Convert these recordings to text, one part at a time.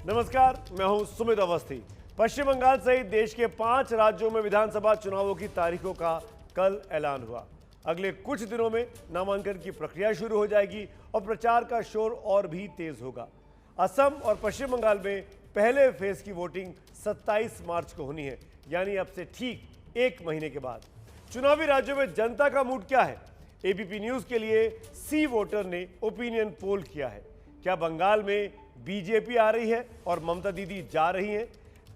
नमस्कार, मैं हूं सुमित अवस्थी। पश्चिम बंगाल सहित देश के 5 राज्यों में विधानसभा चुनावों की तारीखों का कल ऐलान हुआ। अगले कुछ दिनों में नामांकन की प्रक्रिया शुरू हो जाएगी और प्रचार का शोर और भी तेज होगा। असम और पश्चिम बंगाल में पहले फेज की वोटिंग 27 मार्च को होनी है, यानी अब से ठीक 1 महीने के बाद। चुनावी राज्यों में जनता का मूड क्या है? एबीपी न्यूज के लिए सी वोटर ने ओपिनियन पोल किया है। क्या बंगाल में बीजेपी आ रही है और ममता दीदी जा रही हैं?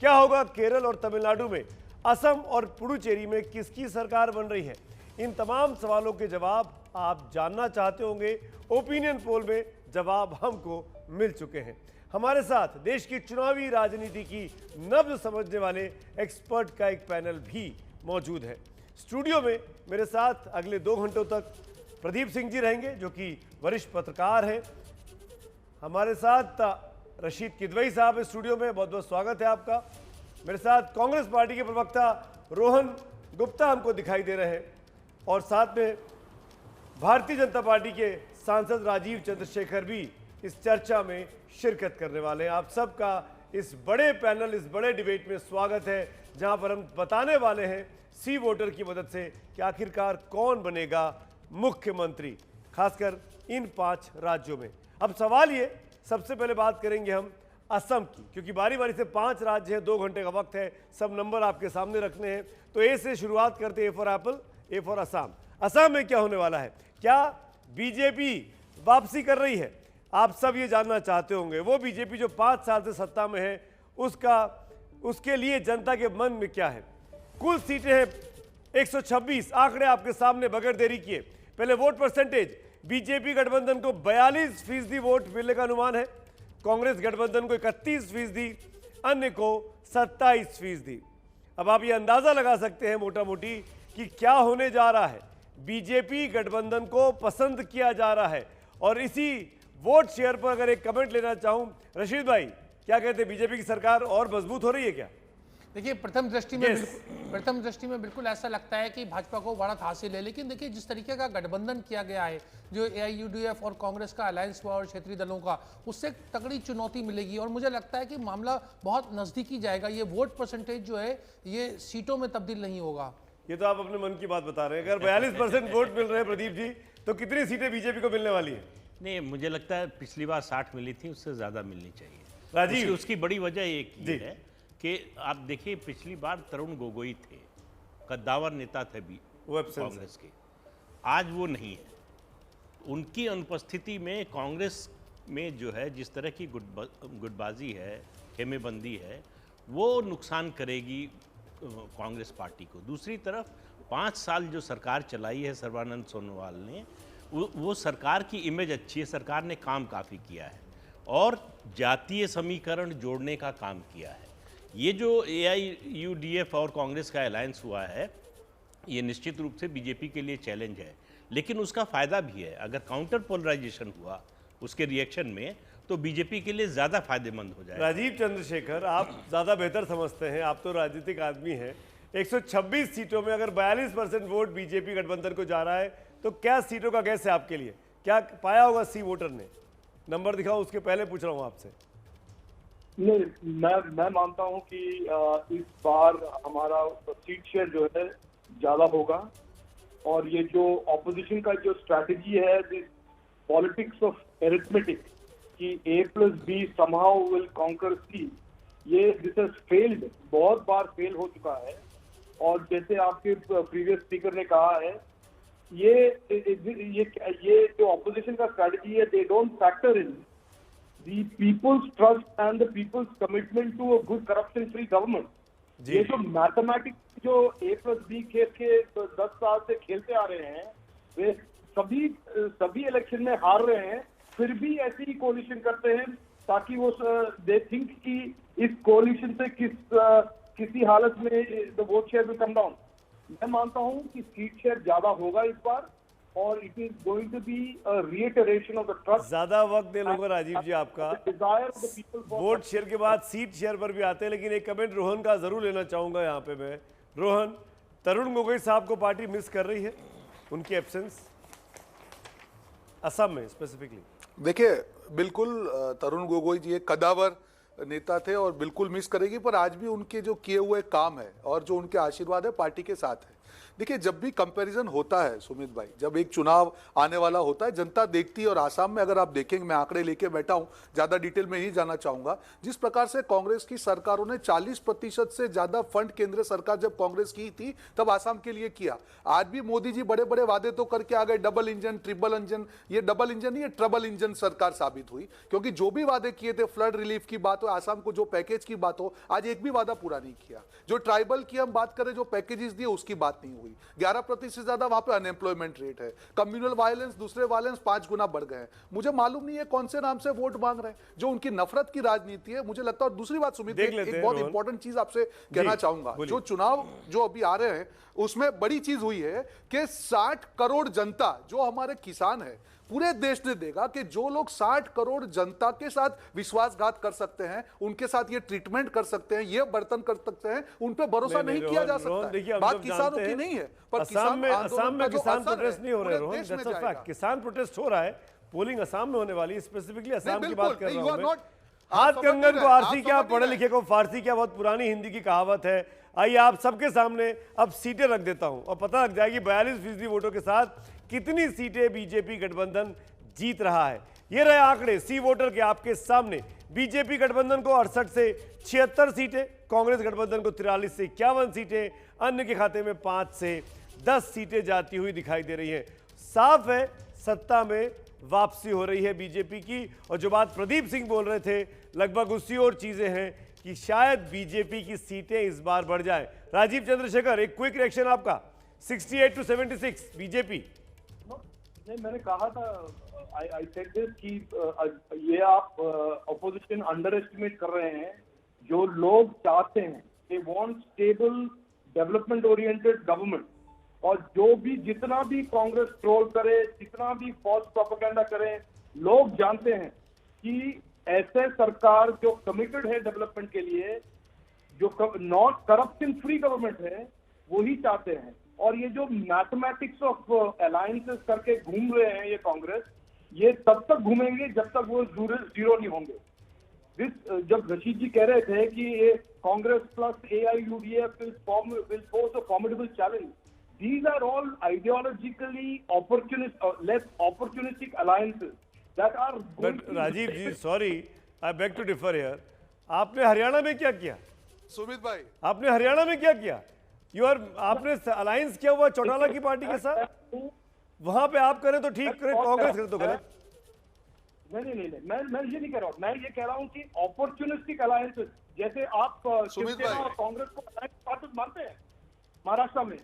क्या होगा केरल और तमिलनाडु में? असम और पुडुचेरी में किसकी सरकार बन रही है? इन तमाम सवालों के जवाब आप जानना चाहते होंगे। ओपिनियन पोल में जवाब हमको मिल चुके हैं। हमारे साथ देश की चुनावी राजनीति की नब्ज समझने वाले एक्सपर्ट का एक पैनल भी मौजूद है। स्टूडियो में मेरे साथ अगले 2 घंटों तक प्रदीप सिंह जी रहेंगे, जो कि वरिष्ठ पत्रकार हैं। हमारे साथ रशीद किदवई साहब इस स्टूडियो में, बहुत बहुत स्वागत है आपका। मेरे साथ कांग्रेस पार्टी के प्रवक्ता रोहन गुप्ता हमको दिखाई दे रहे हैं और साथ में भारतीय जनता पार्टी के सांसद राजीव चंद्रशेखर भी इस चर्चा में शिरकत करने वाले हैं। आप सबका इस बड़े पैनल, इस बड़े डिबेट में स्वागत है, जहां पर हम बताने वाले हैं सी वोटर की मदद से कि आखिरकार कौन बनेगा मुख्यमंत्री, खासकर इन 5 राज्यों में। अब सवाल ये, सबसे पहले बात करेंगे हम असम की, क्योंकि बारी बारी से 5 राज्य हैं, 2 घंटे का वक्त है, सब नंबर आपके सामने रखने हैं। तो ए से शुरुआत करते हैं, A for Apple, A for Assam. Assam में क्या होने वाला है? क्या बीजेपी वापसी कर रही है? आप सब ये जानना चाहते होंगे। वो बीजेपी जो 5 साल से सत्ता में है, उसके लिए जनता के मन में क्या है? कुल सीटें हैं 126, आंकड़े आपके सामने बगैर देरी किए। पहले वोट परसेंटेज, बीजेपी गठबंधन को 42% वोट मिलने का अनुमान है, कांग्रेस गठबंधन को 31%, अन्य को 27%। अब आप ये अंदाजा लगा सकते हैं मोटा मोटी कि क्या होने जा रहा है। बीजेपी गठबंधन को पसंद किया जा रहा है। और इसी वोट शेयर पर अगर एक कमेंट लेना चाहूं, रशीद भाई क्या कहते हैं, बीजेपी की सरकार और मजबूत हो रही है क्या? देखिए, प्रथम दृष्टि में बिल्कुल ऐसा लगता है कि भाजपा को बढ़त हासिल है। लेकिन देखिए, जिस तरीके का गठबंधन किया गया है, जो एआईयूडीएफ और कांग्रेस का अलायंस हुआ और क्षेत्रीय दलों का, उससे तगड़ी चुनौती मिलेगी। और मुझे लगता है कि मामला बहुत नजदीकी जाएगा। ये वोट परसेंटेज जो है ये सीटों में तब्दील नहीं होगा। ये तो आप अपने मन की बात बता रहे हैं। अगर 42% वोट मिल रहे हैं प्रदीप जी, तो कितनी सीटें बीजेपी को मिलने वाली है? नहीं, मुझे लगता है पिछली बार 60 मिली थी, उससे ज्यादा मिलनी चाहिए। राजीव, उसकी बड़ी वजह एक ये है कि आप देखिए, पिछली बार तरुण गोगोई थे, कद्दावर नेता थे भी कांग्रेस के, आज वो नहीं है। उनकी अनुपस्थिति में कांग्रेस में जो है जिस तरह की गुटबाजी है, खेमेबंदी है, वो नुकसान करेगी कांग्रेस पार्टी को। दूसरी तरफ 5 साल जो सरकार चलाई है सर्बानंद सोनोवाल ने, वो सरकार की इमेज अच्छी है, सरकार ने काम काफ़ी किया है और जातीय समीकरण जोड़ने का काम किया है। ये जो एआईयूडीएफ और कांग्रेस का अलायंस हुआ है, ये निश्चित रूप से बीजेपी के लिए चैलेंज है, लेकिन उसका फायदा भी है। अगर काउंटर पोलराइजेशन हुआ उसके रिएक्शन में, तो बीजेपी के लिए ज़्यादा फायदेमंद हो जाएगा। राजीव चंद्रशेखर, आप ज़्यादा बेहतर समझते हैं, आप तो राजनीतिक आदमी हैं। 126 सीटों में अगर 42% वोट बीजेपी गठबंधन को जा रहा है, तो क्या सीटों का गैस है आपके लिए? क्या पाया होगा सी वोटर ने? नंबर दिखाओ, उसके पहले पूछ रहा हूँ आपसे। नहीं, मैं मानता हूं कि इस बार हमारा सीट शेयर जो है ज्यादा होगा। और ये जो ऑपोजिशन का जो स्ट्रैटेजी है, दिस पॉलिटिक्स ऑफ एरिथमेटिक कि A+B somehow will conquer C, ये दिस हैज फेल्ड, बहुत बार फेल हो चुका है। और जैसे आपके प्रीवियस स्पीकर ने कहा है, ये जो ऑपोजिशन का स्ट्रैटेजी है, they don't factor in the people's trust and the people's commitment to a good corruption free government। ये जो मैथमेटिक्स जो A+B खेल के 10 साल से खेलते आ रहे हैं, वे सभी इलेक्शन में हार रहे हैं, फिर भी ऐसी ही कोलिशन करते हैं ताकि वो दे थिंक कि इस कोलिशन से किसी हालत में the vote share will come down. मैं मानता हूं कि सीट शेयर ज्यादा होगा इस बार और it is going to be a reiteration of the trust. ज्यादा वक्त दे लूंगा राजीव जी आपका। वोट शेयर के बाद सीट शेयर पर भी आते हैं, लेकिन एक कमेंट रोहन का जरूर लेना चाहूंगा यहाँ पे मैं। रोहन, तरुण गोगोई साहब को पार्टी मिस कर रही है? उनकी एब्सेंस असम में स्पेसिफिकली? देखिए, बिल्कुल तरुण गोगोई जी एक कदावर नेता थे और बिल्कुल मिस करेगी, पर आज भी उनके जो किए हुए काम है और जो उनके आशीर्वाद है पार्टी के साथ है। देखिए, जब भी कंपैरिजन होता है सुमित भाई, जब एक चुनाव आने वाला होता है, जनता देखती है। और आसाम में अगर आप देखेंगे, मैं आंकड़े लेके बैठा हूं, ज्यादा डिटेल में ही जाना चाहूंगा, जिस प्रकार से कांग्रेस की सरकारों ने 40% से ज्यादा फंड केंद्र सरकार जब कांग्रेस की थी तब आसाम के लिए किया। आज भी मोदी जी बड़े बड़े वादे तो करके आ गए, डबल इंजन, ट्रिपल इंजन। ये डबल इंजन नहीं, ये ट्रबल इंजन सरकार साबित हुई, क्योंकि जो भी वादे किए थे, फ्लड रिलीफ की बात हो, आसाम को जो पैकेज की बात हो, आज एक भी वादा पूरा नहीं किया। जो ट्राइबल की हम बात करें, जो पैकेजेस दिए, उसकी बात नहीं हुई। 11% से ज्यादा वहां पे अनएम्प्लॉयमेंट रेट है। कम्युनल वायलेंस, दूसरे वायलेंस 5 गुना बढ़ गए हैं। मुझे मालूम नहीं है कौन से नाम से वोट मांग रहे हैं, जो उनकी नफरत की राजनीति है, मुझे लगता है। और दूसरी बात सुमित, एक बहुत इंपॉर्टेंट चीज आपसे कहना चाहूंगा, जो चुनाव जो अभी आ रहे हैं उसमें बड़ी चीज हुई है कि 60 करोड़ जनता, जो हमारे किसान है, पूरे देश ने देखा कि जो लोग 60 करोड़ जनता के साथ विश्वासघात कर सकते हैं, उनके साथ ये ट्रीटमेंट कर सकते हैं, ये बर्तन कर सकते हैं, उन पे भरोसा नहीं किया जा सकता है। बात किसानों की नहीं है, पर असम में किसान प्रोटेस्ट नहीं हो रहे रोहन, दैट्स अ फैक्ट। किसान प्रोटेस्ट हो रहा है, पोलिंग असम में होने वाली है, स्पेसिफिकली असम की बात कर रहा हूं। हाथ कंगन को आरसी क्या, पढ़े लिखे को फारसी क्या, बहुत पुरानी हिंदी की कहावत है। आइए आप सबके सामने अब सीटें रख देता हूं और पता लग जाएगी 42% वोटों के साथ कितनी सीटें बीजेपी गठबंधन जीत रहा है। ये रहे आंकड़े सी वोटर के आपके सामने। बीजेपी गठबंधन को 68 से 76 सीटें, कांग्रेस गठबंधन को 43 से 51 सीटें, अन्य के खाते में 5 से 10 सीटें जाती हुई दिखाई दे रही हैं। साफ है, सत्ता में वापसी हो रही है बीजेपी की। और जो बात प्रदीप सिंह बोल रहे थे, लगभग उसी और चीजें हैं कि शायद बीजेपी की सीटें इस बार बढ़ जाए। राजीव चंद्रशेखर, एक क्विक रिएक्शन आपका। 68 to 76 बीजेपी। नहीं, मैंने कहा था, आई सेड दिस कि ये आप ऑपोजिशन अंडर एस्टिमेट कर रहे हैं। जो लोग चाहते हैं, they want stable development oriented government, और जो भी जितना भी कांग्रेस ट्रोल करे, जितना भी फॉल्स प्रोपेगेंडा करे, लोग जानते हैं कि ऐसे सरकार जो कमिटेड है डेवलपमेंट के लिए, जो नॉट करप्शन फ्री गवर्नमेंट है, वो ही चाहते हैं। और ये जो मैथमेटिक्स ऑफ अलायंसेस करके घूम रहे हैं ये कांग्रेस, ये तब तक घूमेंगे जब तक वो जीरो नहीं होंगे। जब रशीद जी कह रहे थे कि ये Congress plus AIUDF will pose a formidable challenge, these are all ideologically less opportunistic alliances that are going but Rajiv ji, sorry, I beg to differ here. आपने हरियाणा में क्या किया सुमित भाई? आपने हरियाणा में क्या किया? आपने अलायंस किया हुआ चौटाला की पार्टी के साथ, वहां पे आप करें तो ठीक करें, कांग्रेस करें तो गलत। नहीं, मैं ये नहीं कह रहा हूँ। मैं ये कह रहा हूँ कि अपॉर्चुनिस्टिक अलायंसेस, जैसे आप शिवसेना और कांग्रेस को अलायंस पार्टनर मानते हैं महाराष्ट्र में,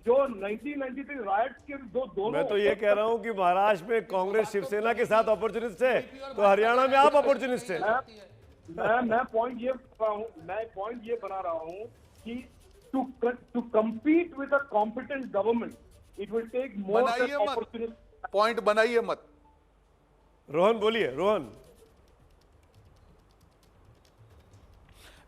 जो 1993 राइट्स के दोनों। मैं तो ये कह रहा हूँ कि महाराष्ट्र में कांग्रेस शिवसेना के साथ अपॉर्चुनिस्ट है, तो हरियाणा में आप अपॉर्चुनिस्ट है। मैं पॉइंट ये बना रहा हूँ कि to compete with a competent government, it will take more than opportunity. Point बनाइए मत। रोहन बोलिए, रोहन।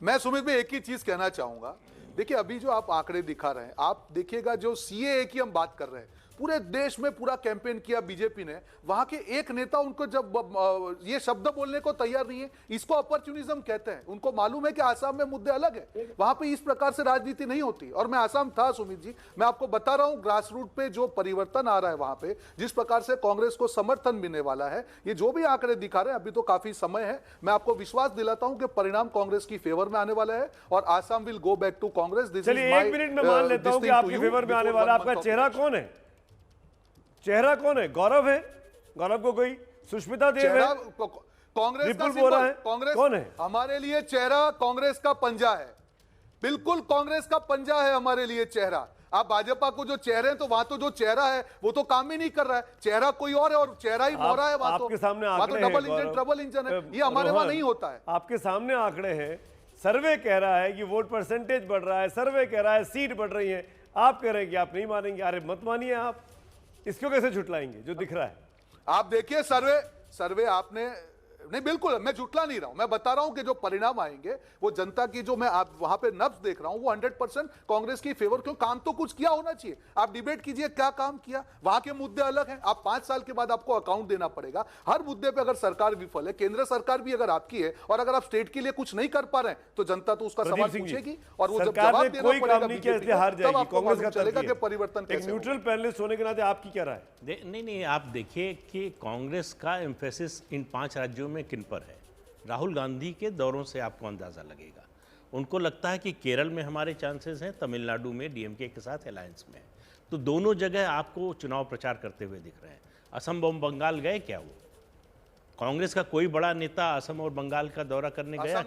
मैं सुमित में एक ही चीज कहना चाहूंगा। देखिए, अभी जो आप आंकड़े दिखा रहे हैं, आप देखिएगा, जो CAA की हम बात कर रहे हैं, पूरे देश में पूरा कैंपेन किया बीजेपी ने। वहां के एक नेता उनको जब ये शब्द बोलने को तैयार नहीं है, इसको अपॉर्चुनिज्म कहते हैं। उनको मालूम है कि आसाम में मुद्दे अलग है, वहां पे इस प्रकार से राजनीति नहीं होती। और मैं आसाम था सुमित जी, मैं आपको बता रहा हूं ग्रास रूट पे जो परिवर्तन आ रहा है वहां पे, जिस प्रकार से कांग्रेस को समर्थन मिलने वाला है, ये जो भी आंकड़े दिखा रहे हैं, अभी तो काफी समय है। मैं आपको विश्वास दिलाता हूं कि परिणाम कांग्रेस की फेवर में आने वाला है और Assam will go back to Congress. चलिए 1 मिनट में मान लेता हूं कि आपके फेवर में आने वाला। आपका चेहरा कौन है? चेहरा कौन है? गौरव है, गौरव गोगोई, सुष्मिता देव है, कांग्रेस का बोल रहा है। कांग्रेस कौन है हमारे लिए? चेहरा कांग्रेस का पंजा है, बिल्कुल कांग्रेस का पंजा है हमारे लिए चेहरा। आप भाजपा को जो चेहरे हैं, तो वहां तो जो चेहरा है वो तो काम ही नहीं कर रहा है, चेहरा कोई और है और चेहरा ही मोहरा है। वहां आपके सामने वहां तो डबल इंजन ट्रबल इंजन है, ये हमारे वहां नहीं होता है। आपके सामने आंकड़े हैं, सर्वे कह रहा है कि वोट परसेंटेज बढ़ रहा है, सर्वे कह रहा है सीट बढ़ रही है, आप कह रहे हैं कि आप नहीं मानेंगे। अरे मत मानिए, आप इसको कैसे झुटलाएंगे जो दिख रहा है? आप देखिए सर्वे आपने नहीं, बिल्कुल मैं झुटला नहीं रहा हूं, मैं बता रहा हूं कि जो परिणाम आएंगे वो जनता की जो मैं आप वहां पे नब्ज देख रहा हूं वो 100% कांग्रेस की फेवर, क्यों काम तो कुछ किया होना चाहिए। आप डिबेट कीजिए क्या काम किया, वहां के मुद्दे अलग हैं। आप 5 साल के बाद आपको अकाउंट देना पड़ेगा हर मुद्दे पे। अगर सरकार विफल है, केंद्र सरकार भी अगर आपकी है, और अगर आप स्टेट के लिए कुछ नहीं कर पा रहे हैं तो जनता तो उसका सवाल पूछेगी और वो जब जवाब देना कोई काम पड़ेगा नहीं किया इसलिए हार जाएगी कांग्रेस का। चलेगा कि परिवर्तन एक न्यूट्रल पैनलिस्ट होने के नाते आपकी क्या राय? नहीं, आप देखिए कि कांग्रेस का एम्फेसिस इन 5 राज्यों में किन पर है। राहुल गांधी के दौरों से आपको अंदाजा लगेगा। उनको लगता है कि केरल में हमारे चांसेस हैं, तमिलनाडु में डीएमके के साथ अलायंस में, तो दोनों जगह आपको चुनाव प्रचार करते हुए दिख रहे हैं। असम व बंगाल गए क्या वो? कांग्रेस का कोई बड़ा नेता असम और बंगाल का दौरा करने गया?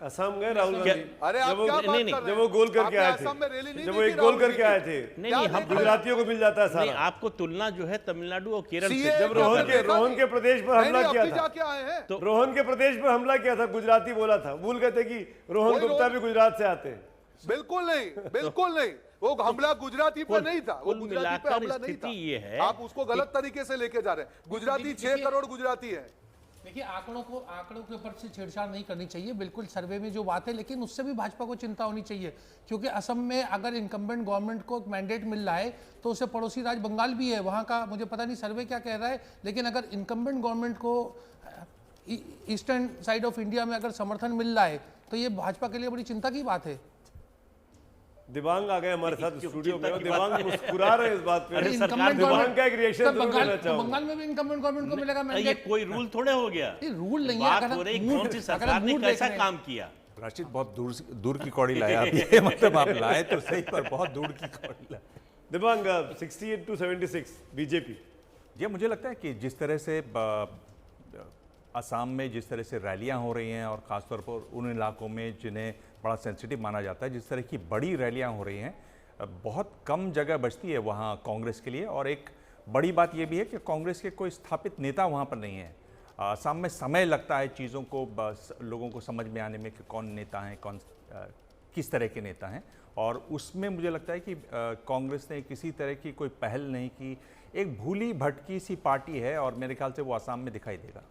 असम गए राहुल गांधी। अरे आप क्या बात कर रहे हैं? जब वो गोल करके आए थे, जब वो एक गोल करके आए थे, नहीं, हम गुजरातियों को मिल जाता है सारा। आपको तुलना जो है तमिलनाडु और केरल से, जब रोहन के प्रदेश पर हमला किया था, क्या आए हैं तो रोहन के प्रदेश पर हमला किया था, गुजराती बोला था, भूल गए थे कि रोहन गुप्ता भी गुजरात से आते हैं। बिल्कुल नहीं, बिल्कुल नहीं, वो हमला गुजराती पे नहीं था, वो गुजराती पे हमला नहीं था। ये है आप उसको गलत तरीके से लेके जा रहे हैं। गुजराती 6 करोड़ गुजराती है। देखिए, आंकड़ों के ऊपर से छेड़छाड़ नहीं करनी चाहिए। बिल्कुल सर्वे में जो बात है, लेकिन उससे भी भाजपा को चिंता होनी चाहिए, क्योंकि असम में अगर इनकम्बेंट गवर्नमेंट को मैंडेट मिल रहा है तो उसे पड़ोसी राज्य बंगाल भी है, वहाँ का मुझे पता नहीं सर्वे क्या कह रहा है, लेकिन अगर इनकम्बेंट गवर्नमेंट को ईस्टर्न साइड ऑफ इंडिया में अगर समर्थन मिल रहा है तो ये भाजपा के लिए बड़ी चिंता की बात है। दिबांग आ गए हमारे साथ स्टूडियो में, दिबांग मुस्कुरा रहे हैं इस बात पे। दिबांग का एक रिएक्शन जरूर लेना चाहूंगा। बंगाल में भी इनकम्बेंट गवर्नमेंट को मिलेगा मैंडेट। ये कोई रूल थोड़े हो गया, रूल नहीं बात हो रही कौन सी सरकार ने कैसा काम किया। राशिद बहुत दूर की कौड़ी लाया आप, ये मतलब आप लाए तो सही पर बहुत दूर की कौड़ी लाए। Dibang 68 to 76 BJP. ये मुझे लगता है कि जिस तरह से असम में जिस तरह से रैलियां हो रही हैं और ख़ासतौर पर उन इलाकों में जिन्हें बड़ा सेंसिटिव माना जाता है, जिस तरह की बड़ी रैलियां हो रही हैं, बहुत कम जगह बचती है वहाँ कांग्रेस के लिए। और एक बड़ी बात यह भी है कि कांग्रेस के कोई स्थापित नेता वहाँ पर नहीं है। असम में समय लगता है चीज़ों को, लोगों को समझ में आने में कि कौन नेता हैं, कौन किस तरह के नेता हैं, और उसमें मुझे लगता है कि कांग्रेस ने किसी तरह की कोई पहल नहीं की। एक भूली भटकी सी पार्टी है और मेरे ख्याल से वो असम में दिखाई देगा।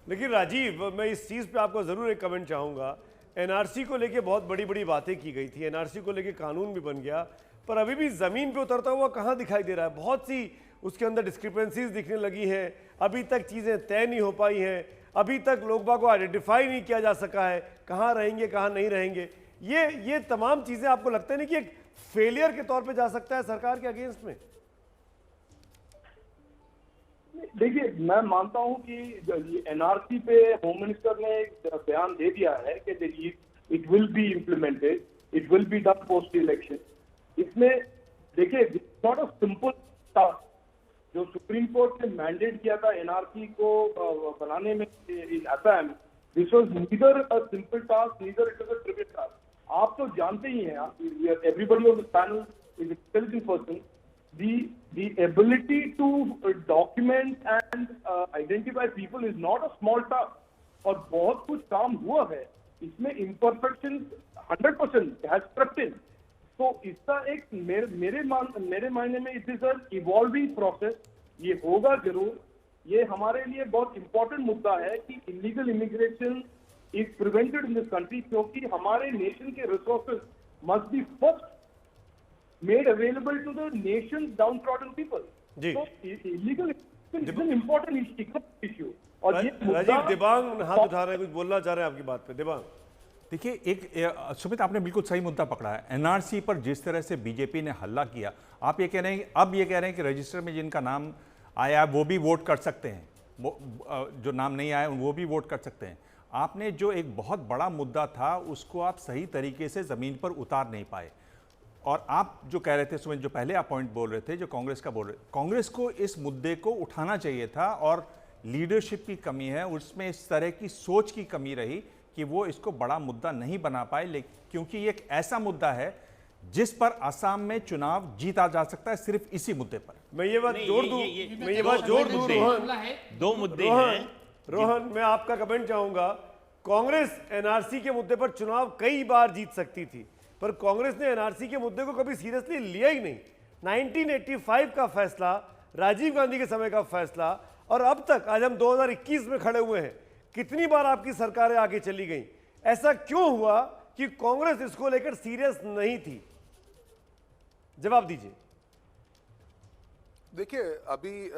लेकिन राजीव, मैं इस चीज़ पे आपको ज़रूर एक कमेंट चाहूँगा। एनआरसी को लेके बहुत बड़ी बड़ी बातें की गई थी, एनआरसी को लेके कानून भी बन गया, पर अभी भी ज़मीन पे उतरता हुआ कहाँ दिखाई दे रहा है? बहुत सी उसके अंदर डिस्क्रिपेंसीज दिखने लगी हैं, अभी तक चीज़ें तय नहीं हो पाई हैं, अभी तक लोग बाग को आइडेंटिफाई नहीं किया जा सका है, कहाँ रहेंगे कहाँ नहीं रहेंगे। ये तमाम चीज़ें आपको लगता है नहीं कि एक फेलियर के तौर पर जा सकता है सरकार के अगेंस्ट में? देखिए, मैं मानता हूं कि एनआरसी पे होम मिनिस्टर ने एक बयान दे दिया है कि it will be implemented, it will be done post election. इसमें देखिए, नॉट अ सिंपल टास्क। जो सुप्रीम कोर्ट ने मैंडेट किया था एनआरसी को बनाने में in Assam, this was neither a simple task, neither it was a trivial task. आप तो जानते ही हैं, everybody on this panel is intelligent person. The ability to document and identify people is not a small task, और बहुत कुछ काम हुआ है इसमें। imperfection 100% has crept in। तो इसका एक मेरे मायने में it is an evolving process। ये होगा जरूर। ये हमारे लिए बहुत इंपॉर्टेंट मुद्दा है कि illegal immigration is prevented in this country, क्योंकि हमारे नेशन के resources must be first made available to the nation's downtrodden people। So illegal is an important economic issue। और ये राजीव, दिबांग हाथ उठा रहे हैं, कुछ बोलना चाह रहे हैं आपकी बात पे। दिबांग, देखिए, एक सुमित आपने बिल्कुल सही मुद्दा पकड़ा है। एनआरसी पर जिस तरह से बीजेपी ने हल्ला किया, आप ये कह रहे हैं, अब ये कह रहे हैं कि रजिस्टर में जिनका नाम आया वो भी वोट कर सकते हैं, जो नाम नहीं आया वो भी वोट कर सकते हैं। आपने जो एक बहुत बड़ा मुद्दा था उसको आप सही तरीके से ज़मीन पर उतार नहीं पाए। और आप जो कह रहे थे सुमित, जो पहले आप पॉइंट बोल रहे थे, जो कांग्रेस का बोल रहे थे, कांग्रेस को इस मुद्दे को उठाना चाहिए था, और लीडरशिप की कमी है, उसमें इस तरह की सोच की कमी रही कि वो इसको बड़ा मुद्दा नहीं बना पाए। लेकिन क्योंकि ये एक ऐसा मुद्दा है जिस पर असम में चुनाव जीता जा सकता है, सिर्फ इसी मुद्दे पर। मैं ये बात जोड़ दूं, दो मुद्दे हैं। रोहन, मैं आपका कमेंट चाहूंगा। कांग्रेस एनआरसी के मुद्दे पर चुनाव कई बार जीत सकती थी, पर कांग्रेस ने एनआरसी के मुद्दे को कभी सीरियसली लिया ही नहीं। 1985 का फैसला, राजीव गांधी के समय का फैसला, और अब तक आज हम 2021 में खड़े हुए हैं, कितनी बार आपकी सरकारें आगे चली गई, ऐसा क्यों हुआ कि कांग्रेस इसको लेकर सीरियस नहीं थी? जवाब दीजिए। देखिए, अभी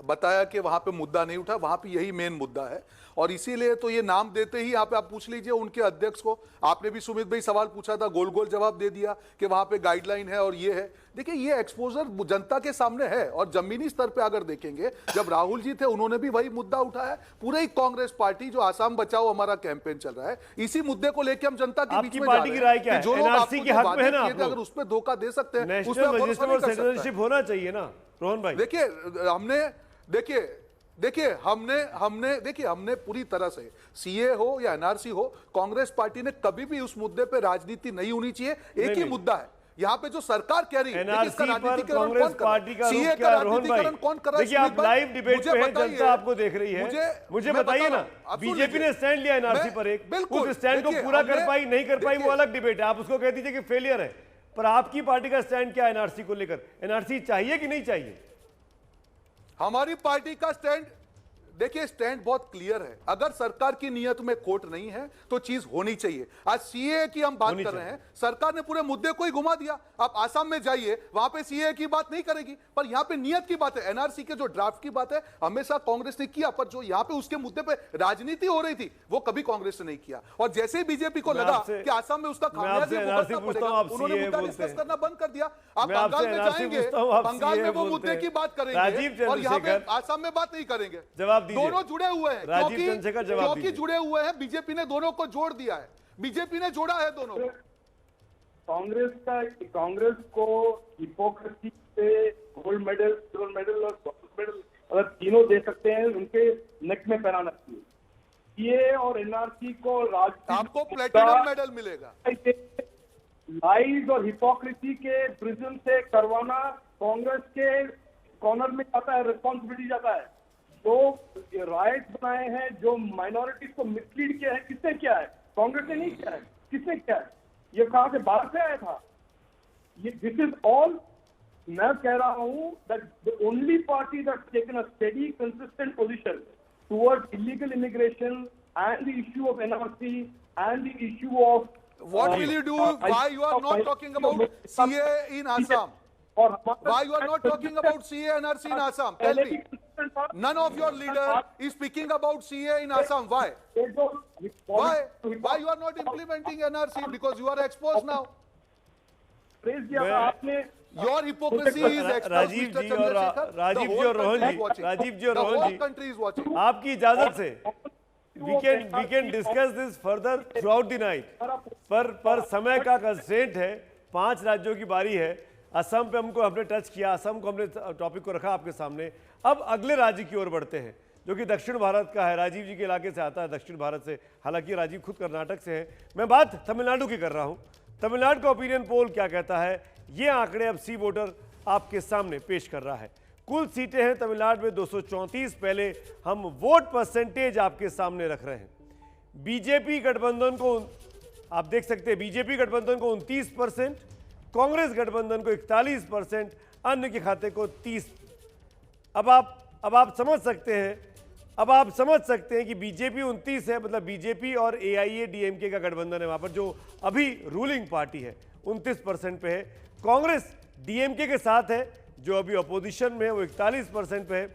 बताया कि वहां पे मुद्दा नहीं उठा, वहां पे यही मेन मुद्दा है और इसीलिए तो ये नाम देते ही यहाँ पे आप पूछ लीजिए उनके अध्यक्ष को। आपने भी सुमित भाई सवाल पूछा था, गोल गोल जवाब दे दिया कि वहां पे गाइडलाइन है और ये है। देखिए, ये एक्सपोजर जनता के सामने है और जमीनी स्तर पे अगर देखेंगे, जब राहुल जी थे उन्होंने भी वही मुद्दा उठाया। पूरे ही कांग्रेस पार्टी जो आसाम बचाओ हमारा कैंपेन चल रहा है, इसी मुद्दे को लेकर हम जनता के बीच में जा पार्टी की राय क्या है? जो लोग एनआरसी के हक में है ना, अगर उस पर धोखा दे सकते हैं, उस नेशनल पर मजिस्ट्रेट और सेटलरशिप होना चाहिए ना रोहन भाई। देखिए हमने पूरी तरह से सीए हो या एनआरसी हो, कांग्रेस पार्टी ने कभी भी उस मुद्दे पे राजनीति नहीं होनी चाहिए। एक ही मुद्दा है यहाँ पे जो सरकार कह रही है, एनआरसी पर कांग्रेस पार्टी का रुख क्या है रोहन भाई? देखिए, आप लाइव डिबेट पे हैं, जनता आपको देख रही है, मुझे बताइए ना। बीजेपी ने स्टैंड लिया एनआरसी पर, एक उस स्टैंड को पूरा कर पाई नहीं कर पाई वो अलग डिबेट है, आप उसको कह दीजिए कि फेलियर है, पर आपकी पार्टी का स्टैंड क्या है एनआरसी को लेकर? एनआरसी चाहिए कि नहीं चाहिए? हमारी पार्टी का स्टैंड, देखिए स्टैंड बहुत क्लियर है। अगर सरकार की नीयत में खोट नहीं है तो चीज होनी चाहिए। आज सीए की हम बात कर रहे हैं, सरकार ने पूरे मुद्दे को ही घुमा दिया। आप आसाम में जाइए, वहां पे सीए की बात नहीं करेगी, पर यहां पे नीयत की बात है। एनआरसी के जो ड्राफ्ट की बात है हमेशा कांग्रेस ने किया, पर जो यहां पे उसके मुद्दे पे राजनीति हो रही थी वो कभी कांग्रेस ने नहीं किया। और जैसे ही बीजेपी को लगा कि आसाम में उसका खामियाजा उन्होंने मुद्दा डिस्कस करना बंद कर दिया। आप बंगाल में जाएंगे, बंगाल में वो मुद्दे की बात करेंगे और यहाँ पे आसाम में बात नहीं करेंगे। दोनों जुड़े हुए हैं, क्योंकि जुड़े हुए हैं। बीजेपी ने दोनों को जोड़ दिया है, बीजेपी ने जोड़ा है दोनों को। कांग्रेस को हिपोक्रेसी से गोल्ड मेडल, सिल्वर मेडल और ब्रॉन्ज मेडल अगर तीनों दे सकते हैं, उनके नेक में पहनाना चाहिए। ये और एनआरसी को आपको प्लेटिनम मेडल मिलेगा। लाइज और हिपोक्रेसी के प्रिज्म से करवाना कांग्रेस के कॉर्नर में जाता है, रिस्पॉन्सिबिलिटी जाता है। जो राइट्स बनाए हैं, जो माइनॉरिटीज को मिसलीड किया है, किसने किया है? कांग्रेस ने नहीं किया है, किसने किया है? ये कहां से, बाहर से आया था? ये दिस इज ऑल, मैं कह रहा हूं that the only party that taken a steady consistent position towards illegal immigration and the issue of NRC and the issue of What will you do? Why you are not talking about CA in Assam? Why you are not talking about CA and NRC in Assam? Tell me. None of your leader is speaking about CA in Assam. Why? Why you are not implementing NRC? Because you are exposed now. Your hypocrisy is exposed. Rajiv ji और रोहन जी, country is watching. आपकी इजाजत से we can discuss this further throughout the night. पर समय का constraint है, 5 राज्यों की बारी है। असम पे हमने टच किया, असम को हमने टॉपिक को रखा आपके सामने। अब अगले राज्य की ओर बढ़ते हैं जो कि दक्षिण भारत का है, राजीव जी के इलाके से आता है, दक्षिण भारत से। हालांकि राजीव खुद कर्नाटक से है, मैं बात तमिलनाडु की कर रहा हूं। तमिलनाडु का ओपिनियन पोल क्या कहता है, ये आंकड़े अब सी वोटर आपके सामने पेश कर रहा है। कुल सीटें हैं तमिलनाडु में 234। पहले हम वोट परसेंटेज आपके सामने रख रहे हैं। बीजेपी गठबंधन को आप देख सकते हैं, बीजेपी गठबंधन को 29%, कांग्रेस गठबंधन को 41%, अन्य के खाते को 30। अब आप समझ सकते हैं कि बीजेपी 29 है, मतलब बीजेपी और AIADMK का गठबंधन है वहां पर, जो अभी रूलिंग पार्टी है 29% पे है। कांग्रेस DMK के साथ है जो अभी अपोजिशन में है, वो 41% पे है।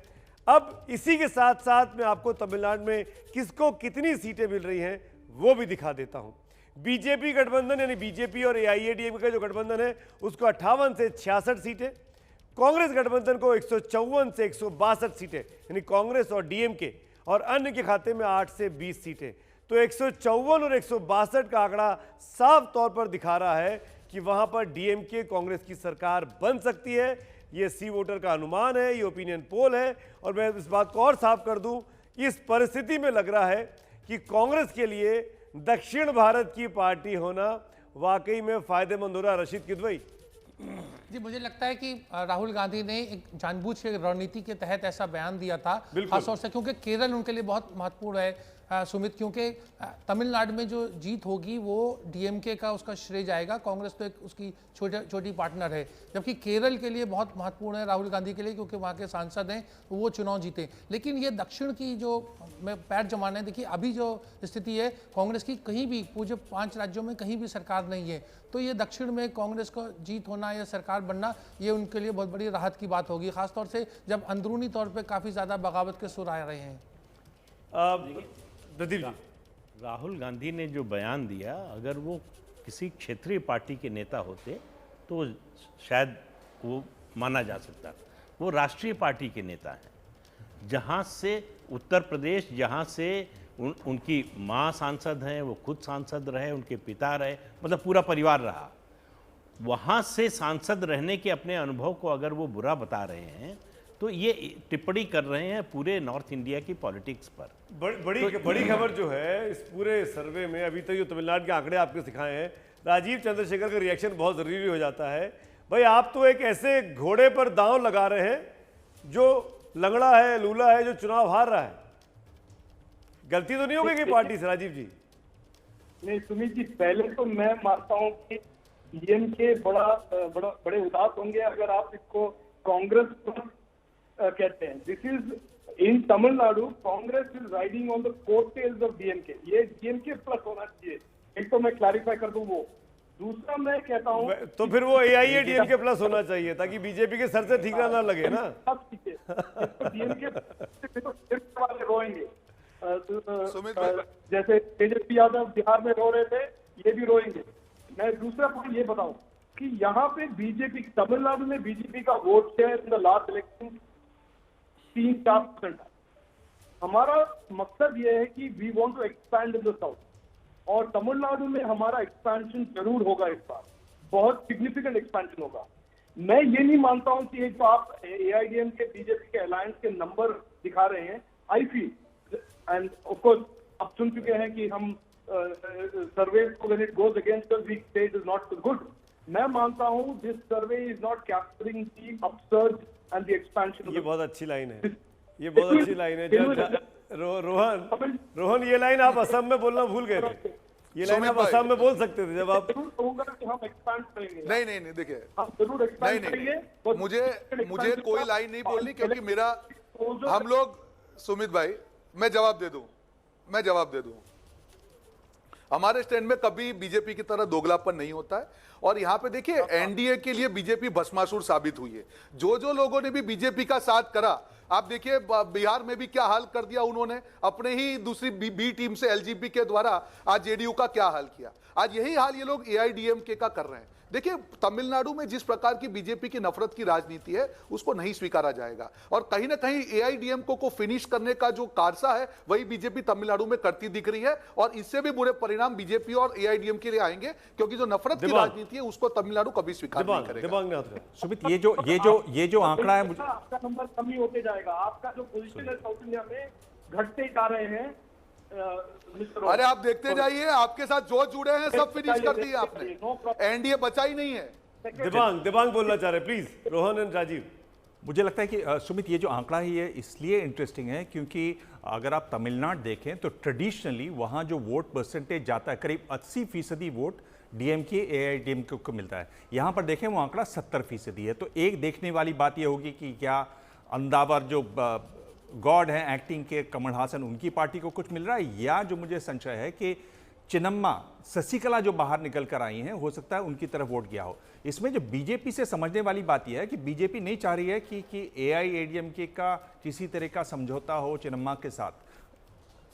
अब इसी के साथ साथ मैं आपको तमिलनाडु में किसको कितनी सीटें मिल रही हैं वो भी दिखा देता हूं। बीजेपी गठबंधन यानी बीजेपी और AIADMK का जो गठबंधन है उसको 58 से 66 सीटें, कांग्रेस गठबंधन को 154 से 162 सीटें, यानी कांग्रेस और DMK, और अन्य के खाते में 8 से 20 सीटें। तो 154 और 162 का आंकड़ा साफ तौर पर दिखा रहा है कि वहां पर DMK कांग्रेस की सरकार बन सकती है। ये सी वोटर का अनुमान है, ये ओपिनियन पोल है। और मैं इस बात को और साफ कर दूं, इस परिस्थिति में लग रहा है कि कांग्रेस के लिए दक्षिण भारत की पार्टी होना वाकई में फायदेमंद हो रहा है। रशीद किदवई जी, मुझे लगता है कि राहुल गांधी ने एक जानबूझ के रणनीति के तहत ऐसा बयान दिया था, खासतौर से क्योंकि केरल उनके लिए बहुत महत्वपूर्ण है। सुमित, क्योंकि तमिलनाडु में जो जीत होगी वो डीएमके का उसका श्रेय जाएगा, कांग्रेस तो एक उसकी छोटी पार्टनर है। जबकि केरल के लिए बहुत महत्वपूर्ण है राहुल गांधी के लिए, क्योंकि वहाँ के सांसद हैं, वो चुनाव जीते। लेकिन ये दक्षिण की जो मैं पैर जमाना है, देखिए अभी जो स्थिति है कांग्रेस की, कहीं भी पूरे 5 राज्यों में कहीं भी सरकार नहीं है, तो ये दक्षिण में कांग्रेस को जीत होना या सरकार बनना, ये उनके लिए बहुत बड़ी राहत की बात होगी, खासतौर से जब अंदरूनी तौर पे काफ़ी ज़्यादा बगावत के सुर आ रहे हैं। प्रदीप जी, राहुल गांधी ने जो बयान दिया, अगर वो किसी क्षेत्रीय पार्टी के नेता होते तो शायद वो माना जा सकता। वो राष्ट्रीय पार्टी के नेता हैं, जहाँ से उत्तर प्रदेश, जहाँ से उनकी माँ सांसद हैं, वो खुद सांसद रहे, उनके पिता रहे, मतलब पूरा परिवार रहा। वहाँ से सांसद रहने के अपने अनुभव को अगर वो बुरा बता रहे हैं तो ये टिप्पणी कर रहे हैं पूरे नॉर्थ इंडिया की पॉलिटिक्स पर। बड़ी खबर जो है इस पूरे सर्वे में, अभी तक जो तमिलनाडु के आंकड़े आपके सिखाए हैं, राजीव चंद्रशेखर का रिएक्शन बहुत ज़रूरी हो जाता है। भाई आप तो एक ऐसे घोड़े पर दांव लगा रहे हैं जो लंगड़ा है, लूला है, जो चुनाव हार रहा है। गलती तो नहीं होगी कि पार्टी से, राजीव जी? नहीं सुमित जी, पहले तो मैं मानता हूँ कि डीएमके बड़े उदास होंगे अगर आप इसको कांग्रेस कहते हैं। This is in Tamil Nadu, Congress is riding on the coat tails of DMK. ये डीएमके प्लस होना चाहिए, एक तो मैं क्लैरिफाई कर दूं वो। दूसरा मैं कहता हूँ तो फिर वो एआईएडीएमके प्लस होना चाहिए ताकि बीजेपी के सर से ठीकरा ना लगे ना। ठीक है, डीएमके वाले रोएंगे, जैसे तेजस्वी यादव बिहार में रो रहे थे, ये भी रोएंगे। मैं दूसरा पॉइंट ये बताऊं कि यहाँ पे बीजेपी, तमिलनाडु में बीजेपी का vote share in the last election 3-4%। हमारा मकसद ये है कि we want to expand in the south, और तमिलनाडु में हमारा एक्सपेंशन जरूर होगा इस बार, बहुत सिग्निफिकेंट एक्सपेंशन होगा। मैं ये नहीं मानता हूं कि जो आप एआईडीएम के बीजेपी के अलायंस के नंबर दिखा रहे हैं, I feel and of course आप सुन चुके हैं कि हम सर्वे को when it goes against us we say it is not good. मैं मानता हूं this survey is not capturing the upsurge and the expansion. ये बहुत अच्छी लाइन है, ये बहुत अच्छी लाइन है। रोहन ये लाइन आप असम में बोलना भूल गए थे। ये लाइन आप असम में बोल सकते थे जब आप। कहूंगा कि हम एक्सपैंड करेंगे। नहीं देखिए, हम जरूर एक्सपैंड करेंगे। मुझे कोई लाइन नहीं बोलनी, क्योंकि मेरा, हम लोग, सुमित भाई मैं जवाब दे दूं, हमारे स्टैंड में कभी बीजेपी की तरह दोगलापन नहीं होता है। और यहाँ पे देखिए, एनडीए के लिए बीजेपी भस्मासुर साबित हुई है। जो लोगों ने भी बीजेपी का साथ करा, आप देखिए बिहार में भी क्या हाल कर दिया उन्होंने, अपने ही दूसरी बी टीम से एलजीपी के द्वारा आज जेडीयू का क्या हाल किया। आज यही हाल ये लोग एआईडीएमके का कर रहे हैं। देखिए तमिलनाडु में जिस प्रकार की बीजेपी की नफरत की राजनीति है, उसको नहीं स्वीकारा जाएगा। और कहीं ना कहीं एआईडीएमके को फिनिश करने का जो कारसा है, वही बीजेपी तमिलनाडु में करती दिख रही है। और इससे भी बुरे परिणाम बीजेपी और एआईडीएमके के लिए आएंगे, क्योंकि जो नफरत की राजनीति है उसको तमिलनाडु कभी स्वीकार नहीं करेगा। सुमित, ये जो आंकड़ा है, आपका नंबर कम ही होते जाएगा। आपका जो पोजीशन है साउथ इंडिया में घटते जा रहे हैं। अरे आप देखते जाइए, आपके साथ जो जुड़े हैं सब फिनिश कर दिए आपने, एनडीए बचा ही नहीं है। दिबांग बोलना चाह रहे, प्लीज रोहन एंड राजीव। मुझे लगता है कि सुमित, ये जो आंकड़ा है ये इसलिए इंटरेस्टिंग है क्योंकि अगर आप तमिलनाडु देखें तो ट्रेडिशनली वहाँ जो वोट परसेंटेज जाता है, करीब 80% वोट डीएमके एआईडीएमके को मिलता है। यहाँ पर देखें वो आंकड़ा 70% है। तो एक देखने वाली बात ये होगी कि क्या अंदावर जो गॉड है एक्टिंग के कमल हासन, उनकी पार्टी को कुछ मिल रहा है, या जो मुझे संशय है कि चिन्नम्मा शशिकला जो बाहर निकल कर आई हैं, हो सकता है उनकी तरफ वोट गया हो। इसमें जो बीजेपी से समझने वाली बात यह है कि बीजेपी नहीं चाह रही है कि एआईएडीएमके का किसी तरह का समझौता हो चिन्नम्मा के साथ।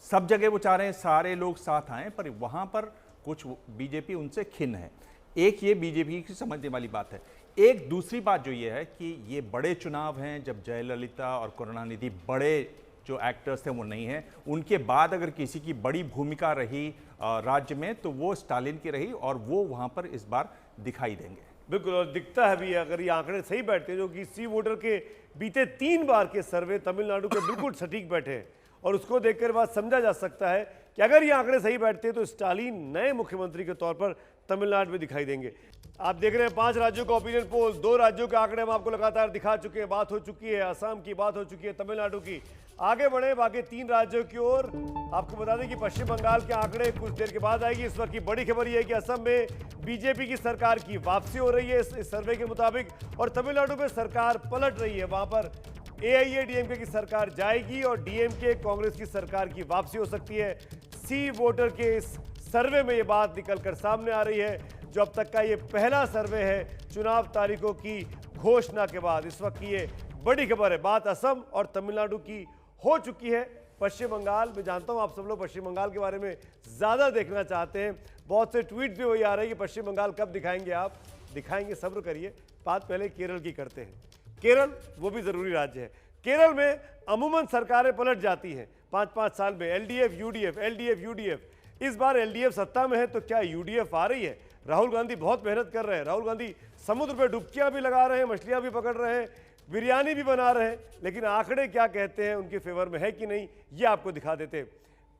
सब जगह वो चाह रहे हैं सारे लोग साथ आएँ, पर वहाँ पर कुछ बीजेपी उनसे खिन्न है। एक ये बीजेपी की समझने वाली बात है। एक दूसरी बात जो ये है कि ये बड़े चुनाव हैं, जब जयललिता और करुणानिधि बड़े जो एक्टर्स थे वो नहीं हैं, उनके बाद अगर किसी की बड़ी भूमिका रही राज्य में तो वो स्टालिन की रही, और वो वहाँ पर इस बार दिखाई देंगे। बिल्कुल, और दिखता है भी, अगर ये आंकड़े सही बैठते हैं, जो कि सी वोटर के बीते 3 बार के सर्वे तमिलनाडु के बिल्कुल सटीक बैठे हैं, और उसको देखकर बात समझा जा सकता है कि अगर ये आंकड़े सही बैठते हैं तो स्टालिन नए मुख्यमंत्री के तौर पर तमिलनाडु में दिखाई देंगे। आप देख रहे हैं 5 राज्यों का ओपिनियन पोल, 2 राज्यों के आंकड़े हम आपको लगातार दिखा चुके हैं, बात हो चुकी है असम की, बात हो चुकी है तमिलनाडु की। आगे बढ़े बाकी 3 राज्यों की ओर। आपको बता दें कि पश्चिम बंगाल के आंकड़े कुछ देर के बाद आएगी। इस वक्त की बड़ी खबर यह है कि असम में बीजेपी की सरकार की वापसी हो रही है इस सर्वे के मुताबिक, और तमिलनाडु में सरकार पलट रही है। वहां पर AIADMK की सरकार जाएगी और DMK कांग्रेस की सरकार की वापसी हो सकती है। सी वोटर के इस सर्वे में ये बात निकलकर सामने आ रही है, जो अब तक का ये पहला सर्वे है चुनाव तारीखों की घोषणा के बाद। इस वक्त की ये बड़ी खबर है। बात असम और तमिलनाडु की हो चुकी है। पश्चिम बंगाल, मैं जानता हूं आप सब लोग पश्चिम बंगाल के बारे में ज्यादा देखना चाहते हैं, बहुत से ट्वीट भी वही आ रहे हैं कि पश्चिम बंगाल कब दिखाएंगे आप। दिखाएंगे, सब्र करिए। बात पहले केरल की करते हैं। केरल वो भी जरूरी राज्य है। केरल में अमूमन सरकारें पलट जाती हैं 5-5 साल में, LDF UDF। इस बार LDF सत्ता में है तो क्या UDF आ रही है? राहुल गांधी बहुत मेहनत कर रहे हैं। राहुल गांधी समुद्र पे डुबकियां भी लगा रहे हैं, मछलियां भी पकड़ रहे हैं, बिरयानी भी बना रहे हैं, लेकिन आंकड़े क्या कहते हैं, उनके फेवर में है कि नहीं, ये आपको दिखा देते हैं।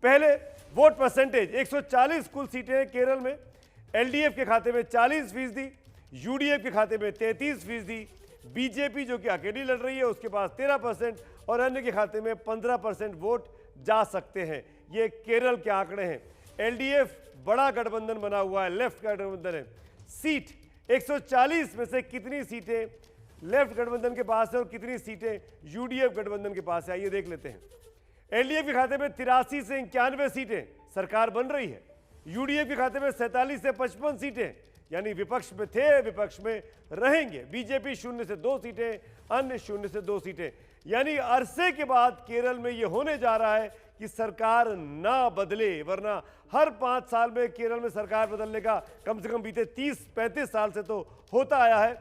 पहले वोट परसेंटेज 140 कुल सीटें हैं केरल में। LDF के खाते में 40%, UDF के खाते में 33%, बीजेपी जो कि अकेली लड़ रही है उसके पास 13% और अन्य के खाते में 15% वोट जा सकते हैं। ये केरल के आंकड़े हैं। LDF बड़ा गठबंधन बना हुआ है, लेफ्ट का गठबंधन है। सीट 140 में से कितनी सीटें लेफ्ट गठबंधन के पास है और कितनी सीटें UDF गठबंधन के पास है, आइए देख लेते हैं। LDF के खाते में 83 से 91 सीटें, सरकार बन रही है। UDF के खाते में 47 से 55 सीटें, यानी विपक्ष में थे, विपक्ष में रहेंगे। बीजेपी 0 से 2 सीटें, अन्य 0 से 2 सीटें। यानी अरसे के बाद केरल में यह होने जा रहा है कि सरकार ना बदले, वरना हर 5 साल में केरल में सरकार बदलने का कम से कम बीते 30-35 साल से तो होता आया है,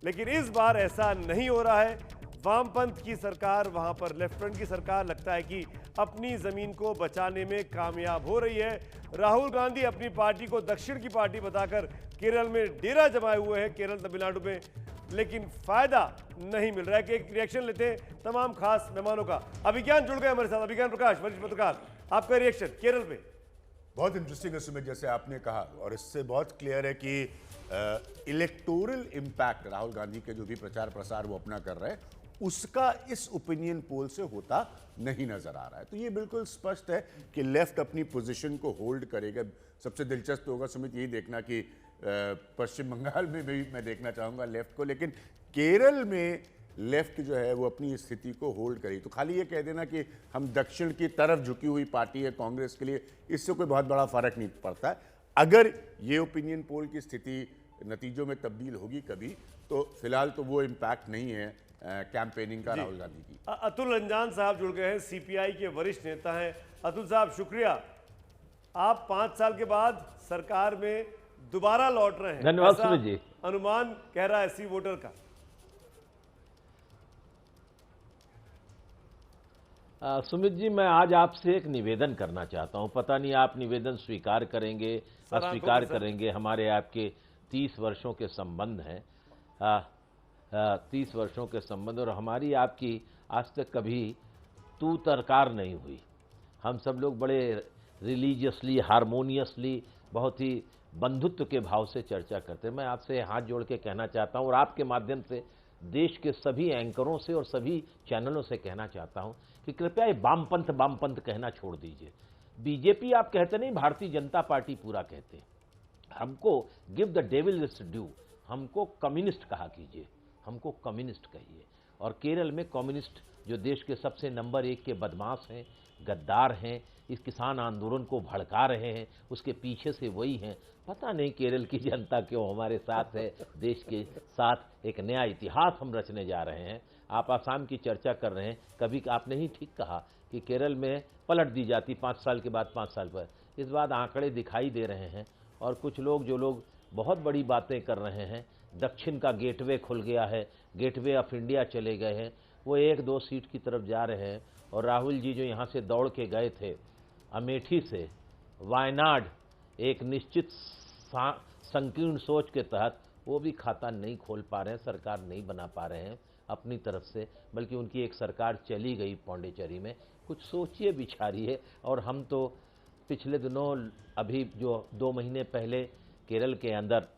लेकिन इस बार ऐसा नहीं हो रहा है। वामपंथ की सरकार, वहां पर लेफ्ट फ्रंट की सरकार लगता है कि अपनी जमीन को बचाने में कामयाब हो रही है। राहुल गांधी अपनी पार्टी को दक्षिण की पार्टी बताकर केरल में डेरा जमाए हुए हैं, केरल तमिलनाडु में, लेकिन फायदा नहीं मिल रहा है। कि एक रिएक्शन लेते हैं तमाम खास मेहमानों का। अभिज्ञान जुड़ गए हमारे साथ। अभिज्ञान प्रकाश, वरिष्ठ पत्रकार, आपका रिएक्शन केरल पे। बहुत इंटरेस्टिंग है सुमित, जैसे आपने कहा, और इससे बहुत क्लियर है कि इलेक्टोरल इम्पैक्ट राहुल गांधी के जो भी प्रचार प्रसार वो अपना कर रहे हैं, उसका इस ओपिनियन पोल से होता नहीं नजर आ रहा है। तो ये बिल्कुल स्पष्ट है कि लेफ्ट अपनी पोजीशन को होल्ड करेगा। सबसे दिलचस्प होगा सुमित यही देखना कि पश्चिम बंगाल में भी मैं देखना चाहूँगा लेफ्ट को, लेकिन केरल में लेफ्ट जो है वो अपनी स्थिति को होल्ड करेगी। तो खाली ये कह देना कि हम दक्षिण की तरफ झुकी हुई पार्टी है कांग्रेस के लिए, इससे कोई बहुत बड़ा फर्क नहीं पड़ता है। अगर ये ओपिनियन पोल की स्थिति नतीजों में तब्दील होगी कभी, तो फिलहाल तो वो इम्पैक्ट नहीं है कैंपेनिंग का राहुल गांधी की। अतुल अंजान साहब जुड़ गए हैं, CPI के वरिष्ठ नेता हैं। अतुल साहब शुक्रिया। आप 5 साल के बाद सरकार में दोबारा लौट रहे हैं, धन्यवाद सुमित जी। अनुमान कह रहा है सी वोटर का। सुमित जी, मैं आज आपसे एक निवेदन करना चाहता हूं। पता नहीं आप निवेदन स्वीकार करेंगे, अस्वीकार करेंगे। हमारे आपके 30 वर्षों के संबंध हैं, 30 वर्षों के संबंध, और हमारी आपकी आज तक कभी तू तरकार नहीं हुई। हम सब लोग बड़े रिलीजियसली, हारमोनियसली, बहुत ही बंधुत्व के भाव से चर्चा करते हैं। मैं आपसे हाथ जोड़ के कहना चाहता हूं और आपके माध्यम से देश के सभी एंकरों से और सभी चैनलों से कहना चाहता हूं कि कृपया ये वामपंथ कहना छोड़ दीजिए। बीजेपी आप कहते नहीं, भारतीय जनता पार्टी पूरा कहते हैं। हमको give the devil it's due, हमको कम्युनिस्ट कहा कीजिए, हमको कम्युनिस्ट कहिए। और केरल में कम्युनिस्ट जो देश के सबसे नंबर 1 के बदमाश हैं, गद्दार हैं, इस किसान आंदोलन को भड़का रहे हैं, उसके पीछे से वही हैं। पता नहीं केरल की जनता क्यों हमारे साथ है। देश के साथ एक नया इतिहास हम रचने जा रहे हैं। आप आसाम की चर्चा कर रहे हैं, कभी आपने ही ठीक कहा कि केरल में पलट दी जाती 5 साल के बाद 5 साल पर। इस बार आंकड़े दिखाई दे रहे हैं और कुछ लोग जो लोग बहुत बड़ी बातें कर रहे हैं, दक्षिण का गेटवे खुल गया है, गेटवे ऑफ इंडिया चले गए हैं, वो 1-2 सीट की तरफ जा रहे हैं। और राहुल जी जो यहाँ से दौड़ के गए थे अमेठी से वायनाड, एक निश्चित संकीर्ण सोच के तहत, वो भी खाता नहीं खोल पा रहे हैं, सरकार नहीं बना पा रहे हैं अपनी तरफ से, बल्कि उनकी एक सरकार चली गई पौंडीचेरी में। कुछ सोचिए बिचारिए। और हम तो पिछले दिनों, अभी जो 2 महीने पहले केरल के अंदर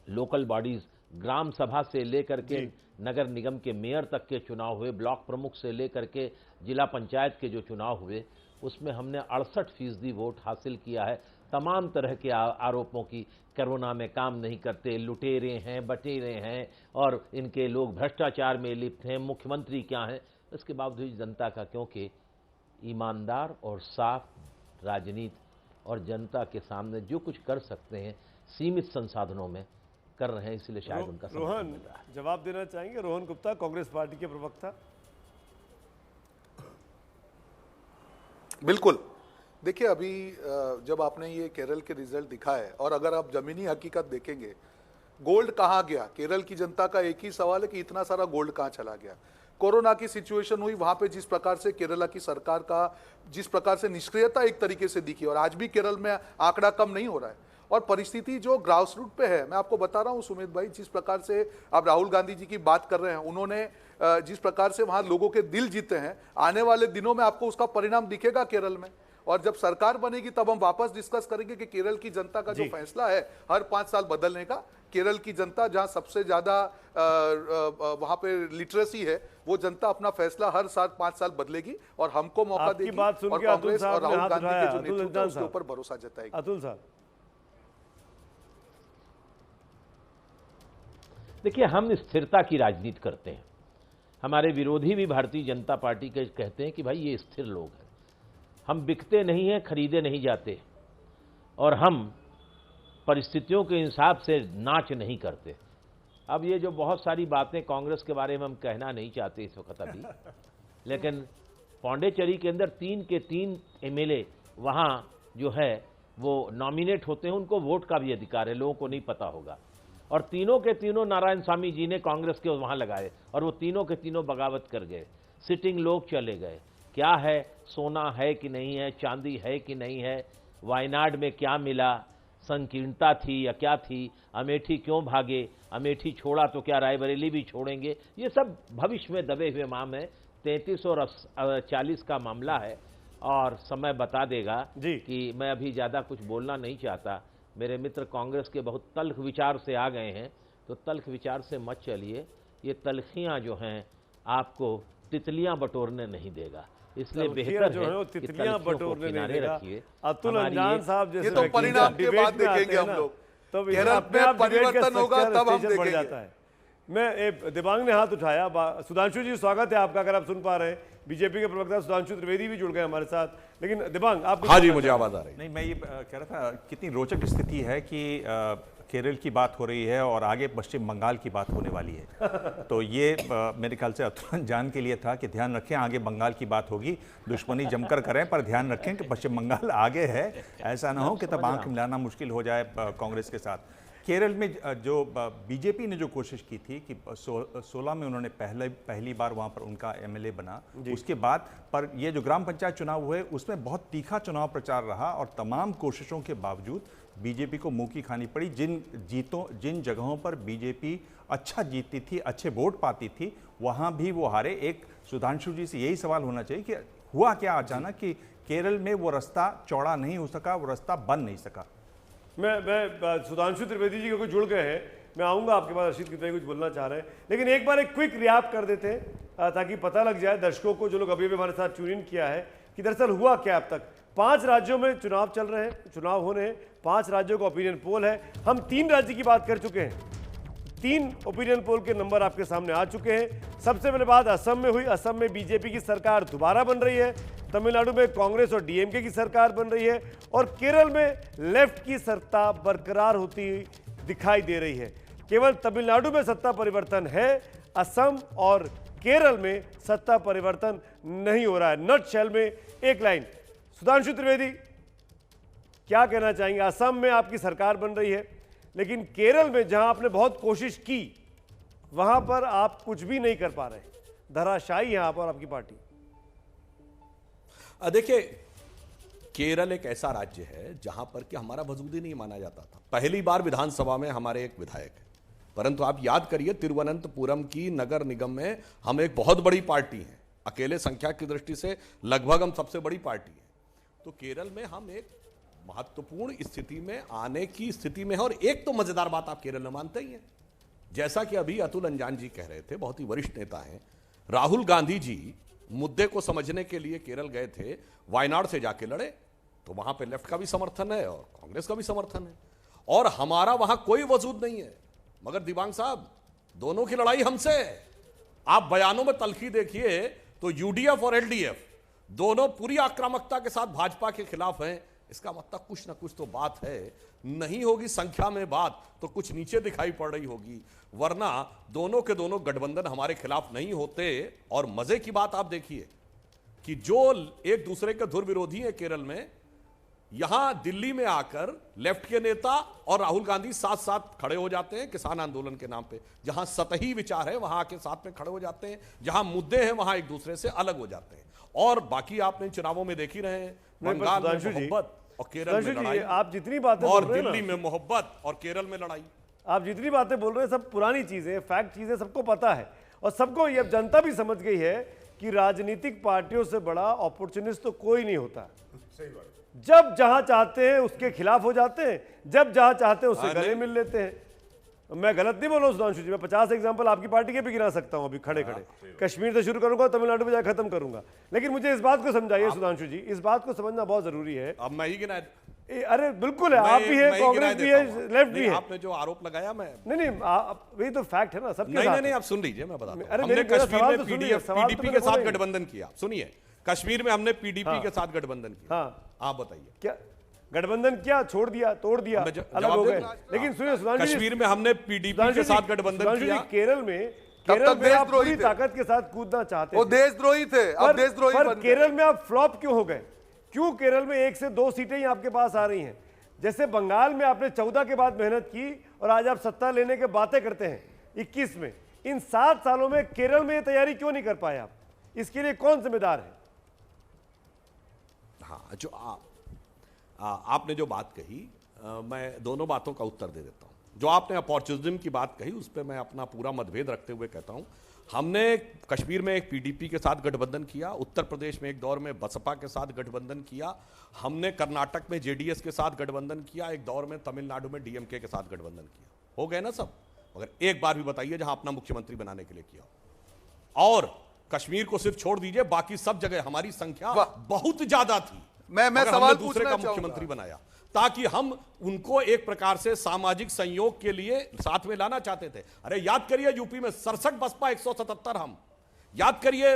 लोकल बॉडीज, ग्राम सभा से लेकर के नगर निगम के मेयर तक के चुनाव हुए, ब्लॉक प्रमुख से लेकर के जिला पंचायत के जो चुनाव हुए, उसमें हमने 68% वोट हासिल किया है। तमाम तरह के आरोपों की, कोरोना में काम नहीं करते, लुटेरे हैं, बटेरे हैं और इनके लोग भ्रष्टाचार में लिप्त हैं, मुख्यमंत्री क्या हैं, इसके बावजूद जनता का, क्योंकि ईमानदार और साफ राजनीति और जनता के सामने जो कुछ कर सकते हैं सीमित संसाधनों में कर रहे हैं, इसलिए शायद उनका रोहन जवाब देना चाहेंगे? रोहन गुप्ता, कांग्रेस पार्टी के प्रवक्ता। बिल्कुल, देखिए अभी जब आपने ये केरल के रिजल्ट दिखाए और अगर आप जमीनी हकीकत देखेंगे, गोल्ड कहाँ गया, केरल की जनता का एक ही सवाल है कि इतना सारा गोल्ड कहाँ चला गया। कोरोना की सिचुएशन हुई, वहां पे जिस प्रकार से केरला की सरकार का जिस प्रकार से निष्क्रियता एक तरीके से दिखी, और आज भी केरल में आंकड़ा कम नहीं हो रहा है, और परिस्थिति जो ग्रास रूट पे है, मैं आपको बता रहा हूं सुमित भाई, जिस प्रकार से आप राहुल गांधी जी की बात कर रहे हैं, उन्होंने जिस प्रकार से वहां लोगों के दिल जीते हैं, आने वाले दिनों में आपको उसका परिणाम दिखेगा केरल में। और जब सरकार बनेगी तब हम वापस डिस्कस करेंगे कि केरल की जनता का जो फैसला है हर 5 साल बदलने का, केरल की जनता जहां सबसे ज्यादा वहां पे लिटरेसी है, वो जनता अपना फैसला हर 5 साल बदलेगी और हमको मौका देगी और कांग्रेस और राहुल गांधी के जो नेतृत्व है उसके ऊपर भरोसा जताएगी। अतुल साहब, देखिए, हम स्थिरता की राजनीति करते हैं। हमारे विरोधी भी भारतीय जनता पार्टी के कहते हैं कि भाई ये स्थिर लोग हैं, हम बिकते नहीं हैं, खरीदे नहीं जाते, और हम परिस्थितियों के हिसाब से नाच नहीं करते। अब ये जो बहुत सारी बातें कांग्रेस के बारे में हम कहना नहीं चाहते इस वक्त अभी, लेकिन पौंडेचेरी के अंदर 3 के 3 एमएलए वहाँ जो है वो नॉमिनेट होते हैं, उनको वोट का भी अधिकार है, लोगों को नहीं पता होगा, और तीनों के तीनों नारायण स्वामी जी ने कांग्रेस के वहाँ लगाए और वो तीनों के तीनों बगावत कर गए, सिटिंग लोग चले गए। क्या है, सोना है कि नहीं है, चांदी है कि नहीं है, वायनाड में क्या मिला, संकीर्णता थी या क्या थी, अमेठी क्यों भागे, अमेठी छोड़ा तो क्या रायबरेली भी छोड़ेंगे, ये सब भविष्य में दबे हुए माम है। 33 और 40 का मामला है और समय बता देगा कि मैं अभी ज़्यादा कुछ बोलना नहीं चाहता। मेरे मित्र कांग्रेस के बहुत तल्ख विचार से आ गए हैं, तो तल्ख विचार से मत चलिए, ये तलखियाँ जो हैं आपको तितलियाँ बटोरने नहीं देगा, इसलिए बेहतर जो है वो तितलियां बटोरने नहीं देगा। रखिए। अतुल अंजान साहब जैसे ये तो परिणाम के बाद देखेंगे हम लोग, तो केरल में परिवर्तन होगा तब हम देखेंगे। जाता है। मैं दिबांग ने हाथ उठाया, सुधांशु जी स्वागत है आपका, अगर आप सुन पा रहे हैं। बीजेपी के प्रवक्ता सुधांशु त्रिवेदी भी जुड़ गए हमारे साथ, लेकिन दिबांग आप। हाँ जी, मुझे आवाज आ रही है। नहीं, मैं ये कह रहा था कितनी रोचक स्थिति है कि केरल की बात हो रही है और आगे पश्चिम बंगाल की बात होने वाली है। तो ये मेरे ख्याल से अतुल जान के लिए था कि ध्यान रखें, आगे बंगाल की बात होगी, दुश्मनी जमकर करें, पर ध्यान रखें कि पश्चिम बंगाल आगे है, ऐसा ना हो कि तब आंख मिलाना मुश्किल हो जाए कांग्रेस के साथ। केरल में जो बीजेपी ने जो कोशिश की थी कि 16 में उन्होंने पहली बार वहाँ पर उनका एमएलए बना, उसके बाद पर ये जो ग्राम पंचायत चुनाव हुए उसमें बहुत तीखा चुनाव प्रचार रहा और तमाम कोशिशों के बावजूद बीजेपी को मुंह की खानी पड़ी। जिन जगहों पर बीजेपी अच्छा जीतती थी, अच्छे वोट पाती थी, वहाँ भी वो हारे। एक सुधांशु जी से यही सवाल होना चाहिए कि हुआ क्या अचानक कि केरल में वो रास्ता चौड़ा नहीं हो सका, वो रास्ता बन नहीं सका। मैं सुधांशु त्रिवेदी जी को जुड़ गए हैं, मैं आऊंगा आपके पास, अर्षित कितने कुछ बोलना चाह रहे हैं, लेकिन एक बार एक क्विक रियाप कर देते हैं ताकि पता लग जाए दर्शकों को, जो लोग अभी भी हमारे साथ ट्यून इन किया है, कि दरअसल हुआ क्या। अब तक 5 राज्यों में चुनाव चल रहे हैं, चुनाव हो रहे हैं, 5 राज्यों का ओपिनियन पोल है। हम 3 राज्य की बात कर चुके हैं, 3 ओपिनियन पोल के नंबर आपके सामने आ चुके हैं। सबसे पहले बात असम में हुई। असम में बीजेपी की सरकार दोबारा बन रही है, तमिलनाडु में कांग्रेस और डीएमके की सरकार बन रही है, और केरल में लेफ्ट की सत्ता बरकरार होती दिखाई दे रही है। केवल तमिलनाडु में सत्ता परिवर्तन है, असम और केरल में सत्ता परिवर्तन नहीं हो रहा है। नटशेल में एक लाइन, सुधांशु त्रिवेदी क्या कहना चाहेंगे? असम में आपकी सरकार बन रही है, लेकिन केरल में जहां आपने बहुत कोशिश की वहां पर आप कुछ भी नहीं कर पा रहे, धराशायी है आप और आपकी पार्टी। देखिए, केरल एक ऐसा राज्य है जहां पर कि हमारा वजूद ही नहीं माना जाता था। पहली बार विधानसभा में हमारे एक विधायक है, परंतु आप याद करिए तिरुवनंतपुरम की नगर निगम में हम एक बहुत बड़ी पार्टी हैं, अकेले संख्या की दृष्टि से लगभग हम सबसे बड़ी पार्टी हैं। तो केरल में हम एक महत्वपूर्ण स्थिति में आने की स्थिति में है। और एक तो मजेदार बात आप केरल में मानते ही हैं, जैसा कि अभी अतुल अंजान जी कह रहे थे, बहुत ही वरिष्ठ नेता हैं, राहुल गांधी जी मुद्दे को समझने के लिए केरल गए थे, वायनाड से जाके लड़े, तो वहां पे लेफ्ट का भी समर्थन है और कांग्रेस का भी समर्थन है, और हमारा वहां कोई वजूद नहीं है। मगर दिबांग साहब, दोनों की लड़ाई हमसे है। आप बयानों में तलखी देखिए तो यूडीएफ और एलडीएफ दोनों पूरी आक्रामकता के साथ भाजपा के खिलाफ हैं। इसका मतलब कुछ ना कुछ तो बात है, नहीं होगी संख्या में बात तो कुछ नीचे दिखाई पड़ रही होगी, वरना दोनों के दोनों गठबंधन हमारे खिलाफ नहीं होते। और मजे की बात आप देखिए कि जो एक दूसरे के धुर विरोधी हैं केरल में, यहां दिल्ली में आकर लेफ्ट के नेता और राहुल गांधी साथ साथ खड़े हो जाते हैं किसान आंदोलन के नाम पे। जहां सतही विचार है वहां आके साथ में खड़े हो जाते हैं, जहां मुद्दे हैं वहां एक दूसरे से अलग हो जाते हैं। और बाकी आपने चुनावों में देख ही रहे हैं, बंगाल में मोहब्बत और केरल में लड़ाई, आप जितनी बातें और बोल रहे हैं दिल्ली में मोहब्बत और केरल में लड़ाई। आप जितनी बातें बोल रहे हैं सब पुरानी चीजें, फैक्ट चीजें सबको पता है, और सबको ये जनता भी समझ गई है कि राजनीतिक पार्टियों से बड़ा अपॉर्चुनिस्ट तो कोई नहीं होता। जब जहां चाहते हैं उसके खिलाफ हो जाते हैं, जब जहां चाहते हैं उससे गले मिल लेते हैं। मैं गलत नहीं बोल रहा हूं सुधांशु जी, मैं 50 एग्जांपल आपकी पार्टी के भी गिना सकता हूं अभी खड़े खड़े। कश्मीर से शुरू करूंगा, तमिलनाडु में जाकर खत्म करूंगा, लेकिन मुझे इस बात को समझाइए सुधांशु जी, इस बात को समझना बहुत जरूरी है। अब मैं ही गिना, अरे बिल्कुल है, आप भी है, कांग्रेस भी है, लेफ्ट भी है। आपने जो आरोप लगाया, मैं नहीं वही तो फैक्ट है ना सबके साथ। नहीं, आप सुन लीजिए, मैं बताता हूं। अरे हमने मेरा कश्मीर सवाल में तो सुनिए, सवाल तो पीडीपी मेरे के साथ बोलेंगे। गठबंधन किया। सुनिए, कश्मीर में हमने पीडीपी के साथ गठबंधन किया। हाँ, आप बताइए क्या गठबंधन किया, छोड़ दिया, तोड़ दिया, अलग हो गए। लेकिन सुनिए सुधांशु जी, कश्मीर में हमने पीडीपी के साथ गठबंधन किया। केरल में आप पूरी ताकत के साथ कूदना चाहते वो देशद्रोही थे, अब देशद्रोही बन गए। केरल में आप फ्लॉप क्यों हो गए? क्यों केरल में 1 से 2 सीटें ही आपके पास आ रही हैं? जैसे बंगाल में आपने 14 के बाद मेहनत की और आज आप सत्ता लेने के बातें करते हैं 21 में। इन 7 सालों में केरल में ये तैयारी क्यों नहीं कर पाए आप? इसके लिए कौन जिम्मेदार है? हाँ, जो आपने जो बात कही, मैं दोनों बातों का उत्तर दे देता हूं। जो आपने अपॉर्चुनिज्म की बात कही, उस पर मैं अपना पूरा मतभेद रखते हुए कहता हूं, हमने कश्मीर में एक पीडीपी के साथ गठबंधन किया, उत्तर प्रदेश में एक दौर में बसपा के साथ गठबंधन किया, हमने कर्नाटक में जेडीएस के साथ गठबंधन किया, एक दौर में तमिलनाडु में डीएमके के साथ गठबंधन किया। हो गए ना सब? मगर एक बार भी बताइए जहां अपना मुख्यमंत्री बनाने के लिए किया। और कश्मीर को सिर्फ छोड़ दीजिए, बाकी सब जगह हमारी संख्या बहुत ज्यादा थी। मैं सवाल दूसरे का मुख्यमंत्री बनाया ताकि हम उनको एक प्रकार से सामाजिक संयोग के लिए साथ में लाना चाहते थे। अरे याद करिए, यूपी में 67 बसपा, 177 हम। याद करिए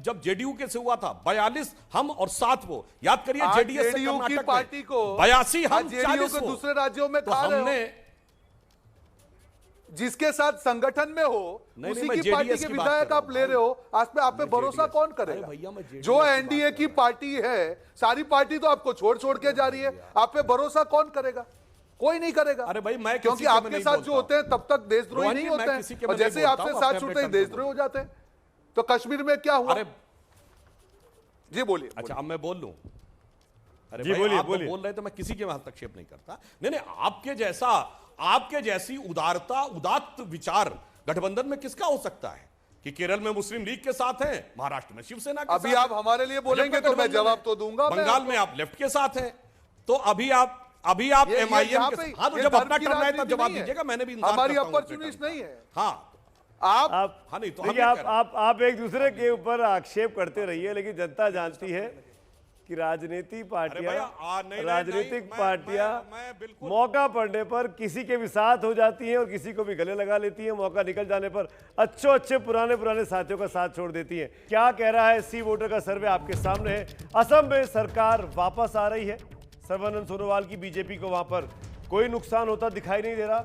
जब जेडीयू के से हुआ था 42 हम और 7 वो। याद करिए जेडीएस से कर्नाटक पार्टी को 82 हम, जेडीयू को दूसरे राज्यों में तो हमने जिसके साथ संगठन में हो उसी की पार्टी के विधायक आप ले रहे हो। आज पे आप पे भरोसा कौन करेगा? जो एनडीए की पार्टी है, सारी पार्टी तो आपको छोड़ के जा रही है, आप पे भरोसा कौन करेगा? कोई नहीं करेगा। अरे भाई, मैं क्योंकि आपके साथ जो होते हैं तब तक देशद्रोही नहीं होते हैं, और जैसे आपसे साथ छूटते ही देशद्रोही हो जाते हैं। तो कश्मीर में क्या हुआ? जी बोलिए। अच्छा, अब मैं बोल लूं? अरे जी बोलिए, बोलिए। बोल रहे तो मैं किसी के हस्तक्षेप नहीं करता। नहीं, आपके जैसी उदात्त विचार गठबंधन में किसका हो सकता है कि केरल में मुस्लिम लीग के साथ हैं, महाराष्ट्र में शिवसेना के अभी साथ आप हमारे लिए बोलेंगे तो मैं जवाब तो दूंगा। बंगाल में आप लेफ्ट के साथ हैं, तो अभी आप एमआईएम के साथ। हाँ, तो जब अपना टर्न आए तब जवाब दीजिएगा। मैंने भी हमारी अपॉर्चुनिस्ट नहीं है। हाँ, आप हाँ, नहीं तो देखिए, आप एक दूसरे के ऊपर आक्षेप करते रहिए, लेकिन जनता जानती है कि राजनीतिक पार्टियां मौका पड़ने पर किसी के भी साथ हो जाती हैं और किसी को भी गले लगा लेती हैं। मौका निकल जाने पर अच्छे पुराने साथियों का साथ छोड़ देती हैं। क्या कह रहा है सी वोटर का सर्वे आपके सामने है। असम में सरकार वापस आ रही है। सर्बानंद सोनोवाल की बीजेपी को वहां पर कोई नुकसान होता दिखाई नहीं दे रहा।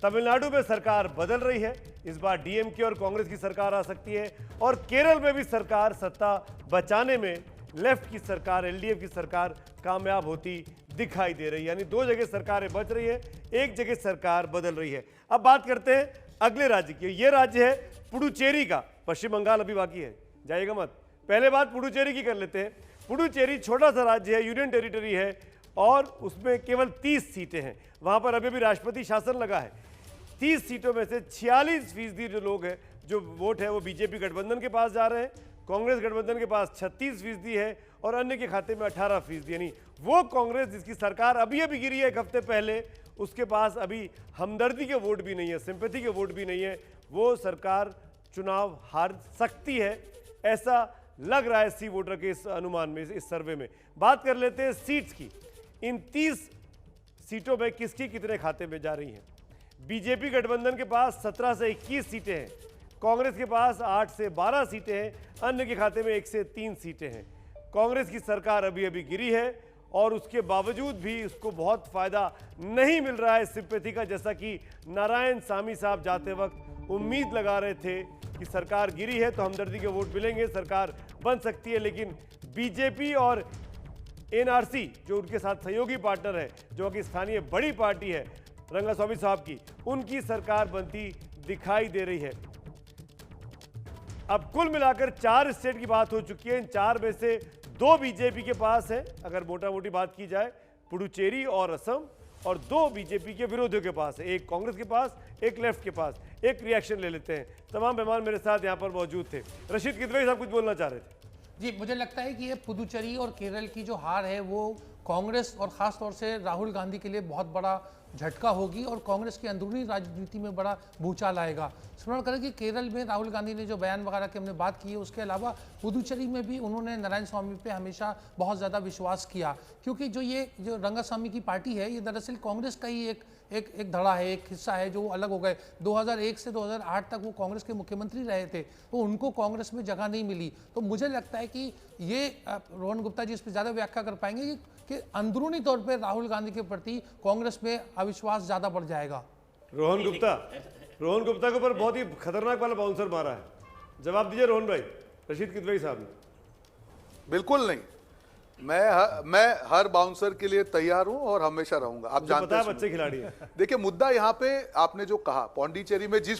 तमिलनाडु में सरकार बदल रही है, इस बार डीएमके और कांग्रेस की सरकार आ सकती है। और केरल में भी सरकार सत्ता बचाने में लेफ्ट की सरकार, एलडीएफ की सरकार कामयाब होती दिखाई दे रही है। यानी 2 जगह सरकारें बच रही है, 1 जगह सरकार बदल रही है। अब बात करते हैं अगले राज्य की। ये राज्य है पुडुचेरी का। पश्चिम बंगाल अभी बाकी है, जाइएगा मत। पहले बात पुडुचेरी की कर लेते हैं। पुडुचेरी छोटा सा राज्य है, यूनियन टेरिटरी है, और उसमें केवल 30 सीटें हैं। वहां पर अभी भी राष्ट्रपति शासन लगा है। 30 सीटों में से 46% जो लोग हैं, जो वोट है, वो बीजेपी गठबंधन के पास जा रहे हैं। कांग्रेस गठबंधन के पास 36% है और अन्य के खाते में 18%। यानी वो कांग्रेस जिसकी सरकार अभी अभी गिरी है एक हफ्ते पहले, उसके पास अभी हमदर्दी के वोट भी नहीं है, सिंपैथी के वोट भी नहीं है, वो सरकार चुनाव हार सकती है, ऐसा लग रहा है सी वोटर के इस अनुमान में, इस सर्वे में। बात कर लेते हैं सीट्स की। इन 30 सीटों में किसकी कितने खाते में जा रही हैं? बीजेपी गठबंधन के पास 17 से 21 सीटें हैं, कांग्रेस के पास 8 से 12 सीटें हैं, अन्य के खाते में 1 से 3 सीटें हैं। कांग्रेस की सरकार अभी अभी गिरी है और उसके बावजूद भी उसको बहुत फायदा नहीं मिल रहा है सिंपैथी का, जैसा कि नारायण सामी साहब जाते वक्त उम्मीद लगा रहे थे कि सरकार गिरी है तो हमदर्दी के वोट मिलेंगे, सरकार बन सकती है। लेकिन बीजेपी और एनआरसी जो उनके साथ सहयोगी पार्टनर है, जो कि स्थानीय बड़ी पार्टी है रंगास्वामी साहब की, उनकी सरकार बनती दिखाई दे रही है। अब कुल मिलाकर 4 स्टेट की बात हो चुकी है। इन 4 में से 2 बीजेपी के पास है, अगर मोटा मोटी बात की जाए, पुडुचेरी और असम, और 2 बीजेपी के विरोधियों के पास है, एक कांग्रेस के पास, एक लेफ्ट के पास। एक रिएक्शन ले लेते हैं। तमाम मेहमान मेरे साथ यहाँ पर मौजूद थे। रशीद किदवई साहब कुछ बोलना चाह रहे थे। जी, मुझे लगता है कि ये पुदुचेरी और केरल की जो हार है वो कांग्रेस और ख़ास तौर से राहुल गांधी के लिए बहुत बड़ा झटका होगी और कांग्रेस की अंदरूनी राजनीति में बड़ा भूचाल आएगा। स्मरण करें कि केरल में राहुल गांधी ने जो बयान वगैरह की हमने बात की है, उसके अलावा पुदुचेरी में भी उन्होंने नारायण स्वामी पे हमेशा बहुत ज़्यादा विश्वास किया, क्योंकि जो रंगास्वामी की पार्टी है ये दरअसल कांग्रेस का ही एक धड़ा है, एक हिस्सा है जो अलग हो गए। 2001 से 2008 तक वो कांग्रेस के मुख्यमंत्री रहे थे, तो उनको कांग्रेस में जगह नहीं मिली। तो मुझे लगता है कि ये रोहन गुप्ता जी इस पर ज़्यादा व्याख्या कर पाएंगे कि अंदरूनी तौर पे राहुल गांधी के प्रति कांग्रेस में अविश्वास ज़्यादा बढ़ जाएगा। रोहन गुप्ता के ऊपर बहुत ही खतरनाक वाला बाउंसर मारा है। जवाब दीजिए रोहन भाई, रशीद किदवई साहब ने। बिल्कुल नहीं, मैं हर बाउंसर के लिए तैयार हूं और हमेशा रहूंगा। आप जानते हैं बच्चे खिलाड़ी हैं। देखिए मुद्दा यहाँ पे आपने जो कहा, पौंडीचेरी में जिस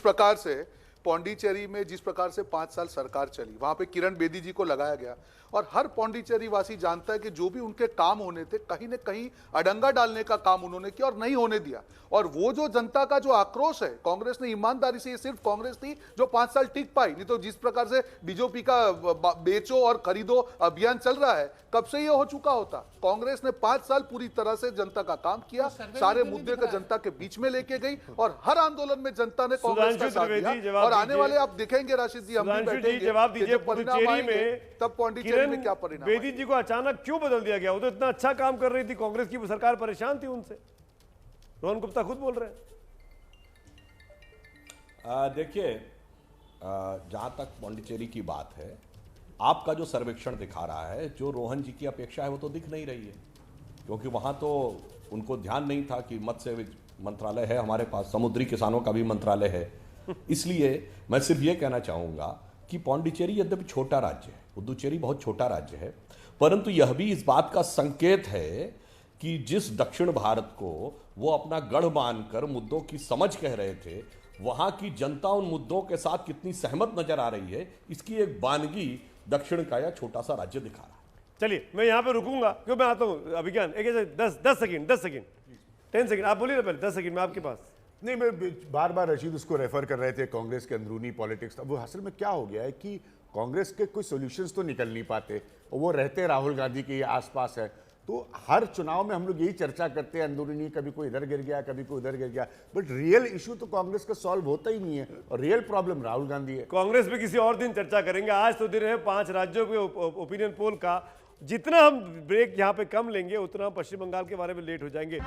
प्रकार से 5 साल सरकार चली, वहां पे किरण बेदी जी को लगाया गया और हर पौंडीचेरी वासी जानता है कि जो भी उनके काम होने थे कहीं न कहीं अडंगा डालने का काम उन्होंने किया और नहीं होने दिया। और वो जो जनता का जो आक्रोश है, कांग्रेस ने ईमानदारी से, ये सिर्फ कांग्रेस थी जो 5 साल टिक पाई, नहीं तो जिस प्रकार से बीजेपी का बेचो और खरीदो अभियान चल रहा है, कब से ये हो चुका होता। कांग्रेस ने 5 साल पूरी तरह से जनता का काम किया, सारे मुद्दे को जनता के बीच में लेके गई और हर आंदोलन में जनता ने कांग्रेस का साथ दिया। और आने वाले आप देखेंगे राशिद जी, हम भी बैठेंगे, जवाब दीजिए, पुडुचेरी में तब पौंडीचेरी में क्या परिणाम बेदी जी को अचानक क्यों बदल दिया गया? वो तो इतना अच्छा काम कर रही थी, कांग्रेस की सरकार परेशान थी उनसे। रोहन गुप्ता खुद बोल रहे हैं। देखिए, जहां तक पौंडीचेरी की बात है, आपका जो सर्वेक्षण दिखा रहा है, जो रोहन जी की अपेक्षा है वो तो दिख नहीं रही है, क्योंकि वहां तो उनको ध्यान नहीं था कि मत्स्य मंत्रालय है, हमारे पास समुद्री किसानों का भी मंत्रालय है। इसलिए मैं सिर्फ ये कहना चाहूंगा कि पौंडीचेरी यद्यपि छोटा राज्य है, पुदुचेरी बहुत छोटा राज्य है, परंतु यह भी इस बात का संकेत है कि जिस दक्षिण भारत को वो अपना गढ़ मानकर मुद्दों की समझ कह रहे थे, वहां की जनता उन मुद्दों के साथ कितनी सहमत नजर आ रही है, इसकी एक बानगी दक्षिण का यह छोटा सा राज्य दिखा रहा है। चलिए मैं यहां पे रुकूंगा, क्यों मैं आता हूं अभिज्ञान, एक 10 सेकंड 10 सेकंड आप बोलिए ना पहले। 10 सेकंड में आपके पास नहीं, मैं बार बार रशीद उसको रेफर कर रहे थे कांग्रेस के अंदरूनी पॉलिटिक्स। अब वो असल में क्या हो गया है कि कांग्रेस के कुछ सॉल्यूशंस तो निकल नहीं पाते और वो रहते राहुल गांधी के आसपास है। तो हर चुनाव में हम लोग यही चर्चा करते हैं अंदरूनी, कभी कोई इधर गिर गया, कभी कोई उधर गिर गया, बट रियल इशू तो कांग्रेस का सॉल्व होता ही नहीं है और रियल प्रॉब्लम राहुल गांधी है। कांग्रेस पे किसी और दिन चर्चा करेंगे, आज तो दिन है 5 राज्यों के ओपिनियन पोल का। जितना हम ब्रेक यहाँ पे कम लेंगे उतना पश्चिम बंगाल के बारे में लेट हो जाएंगे।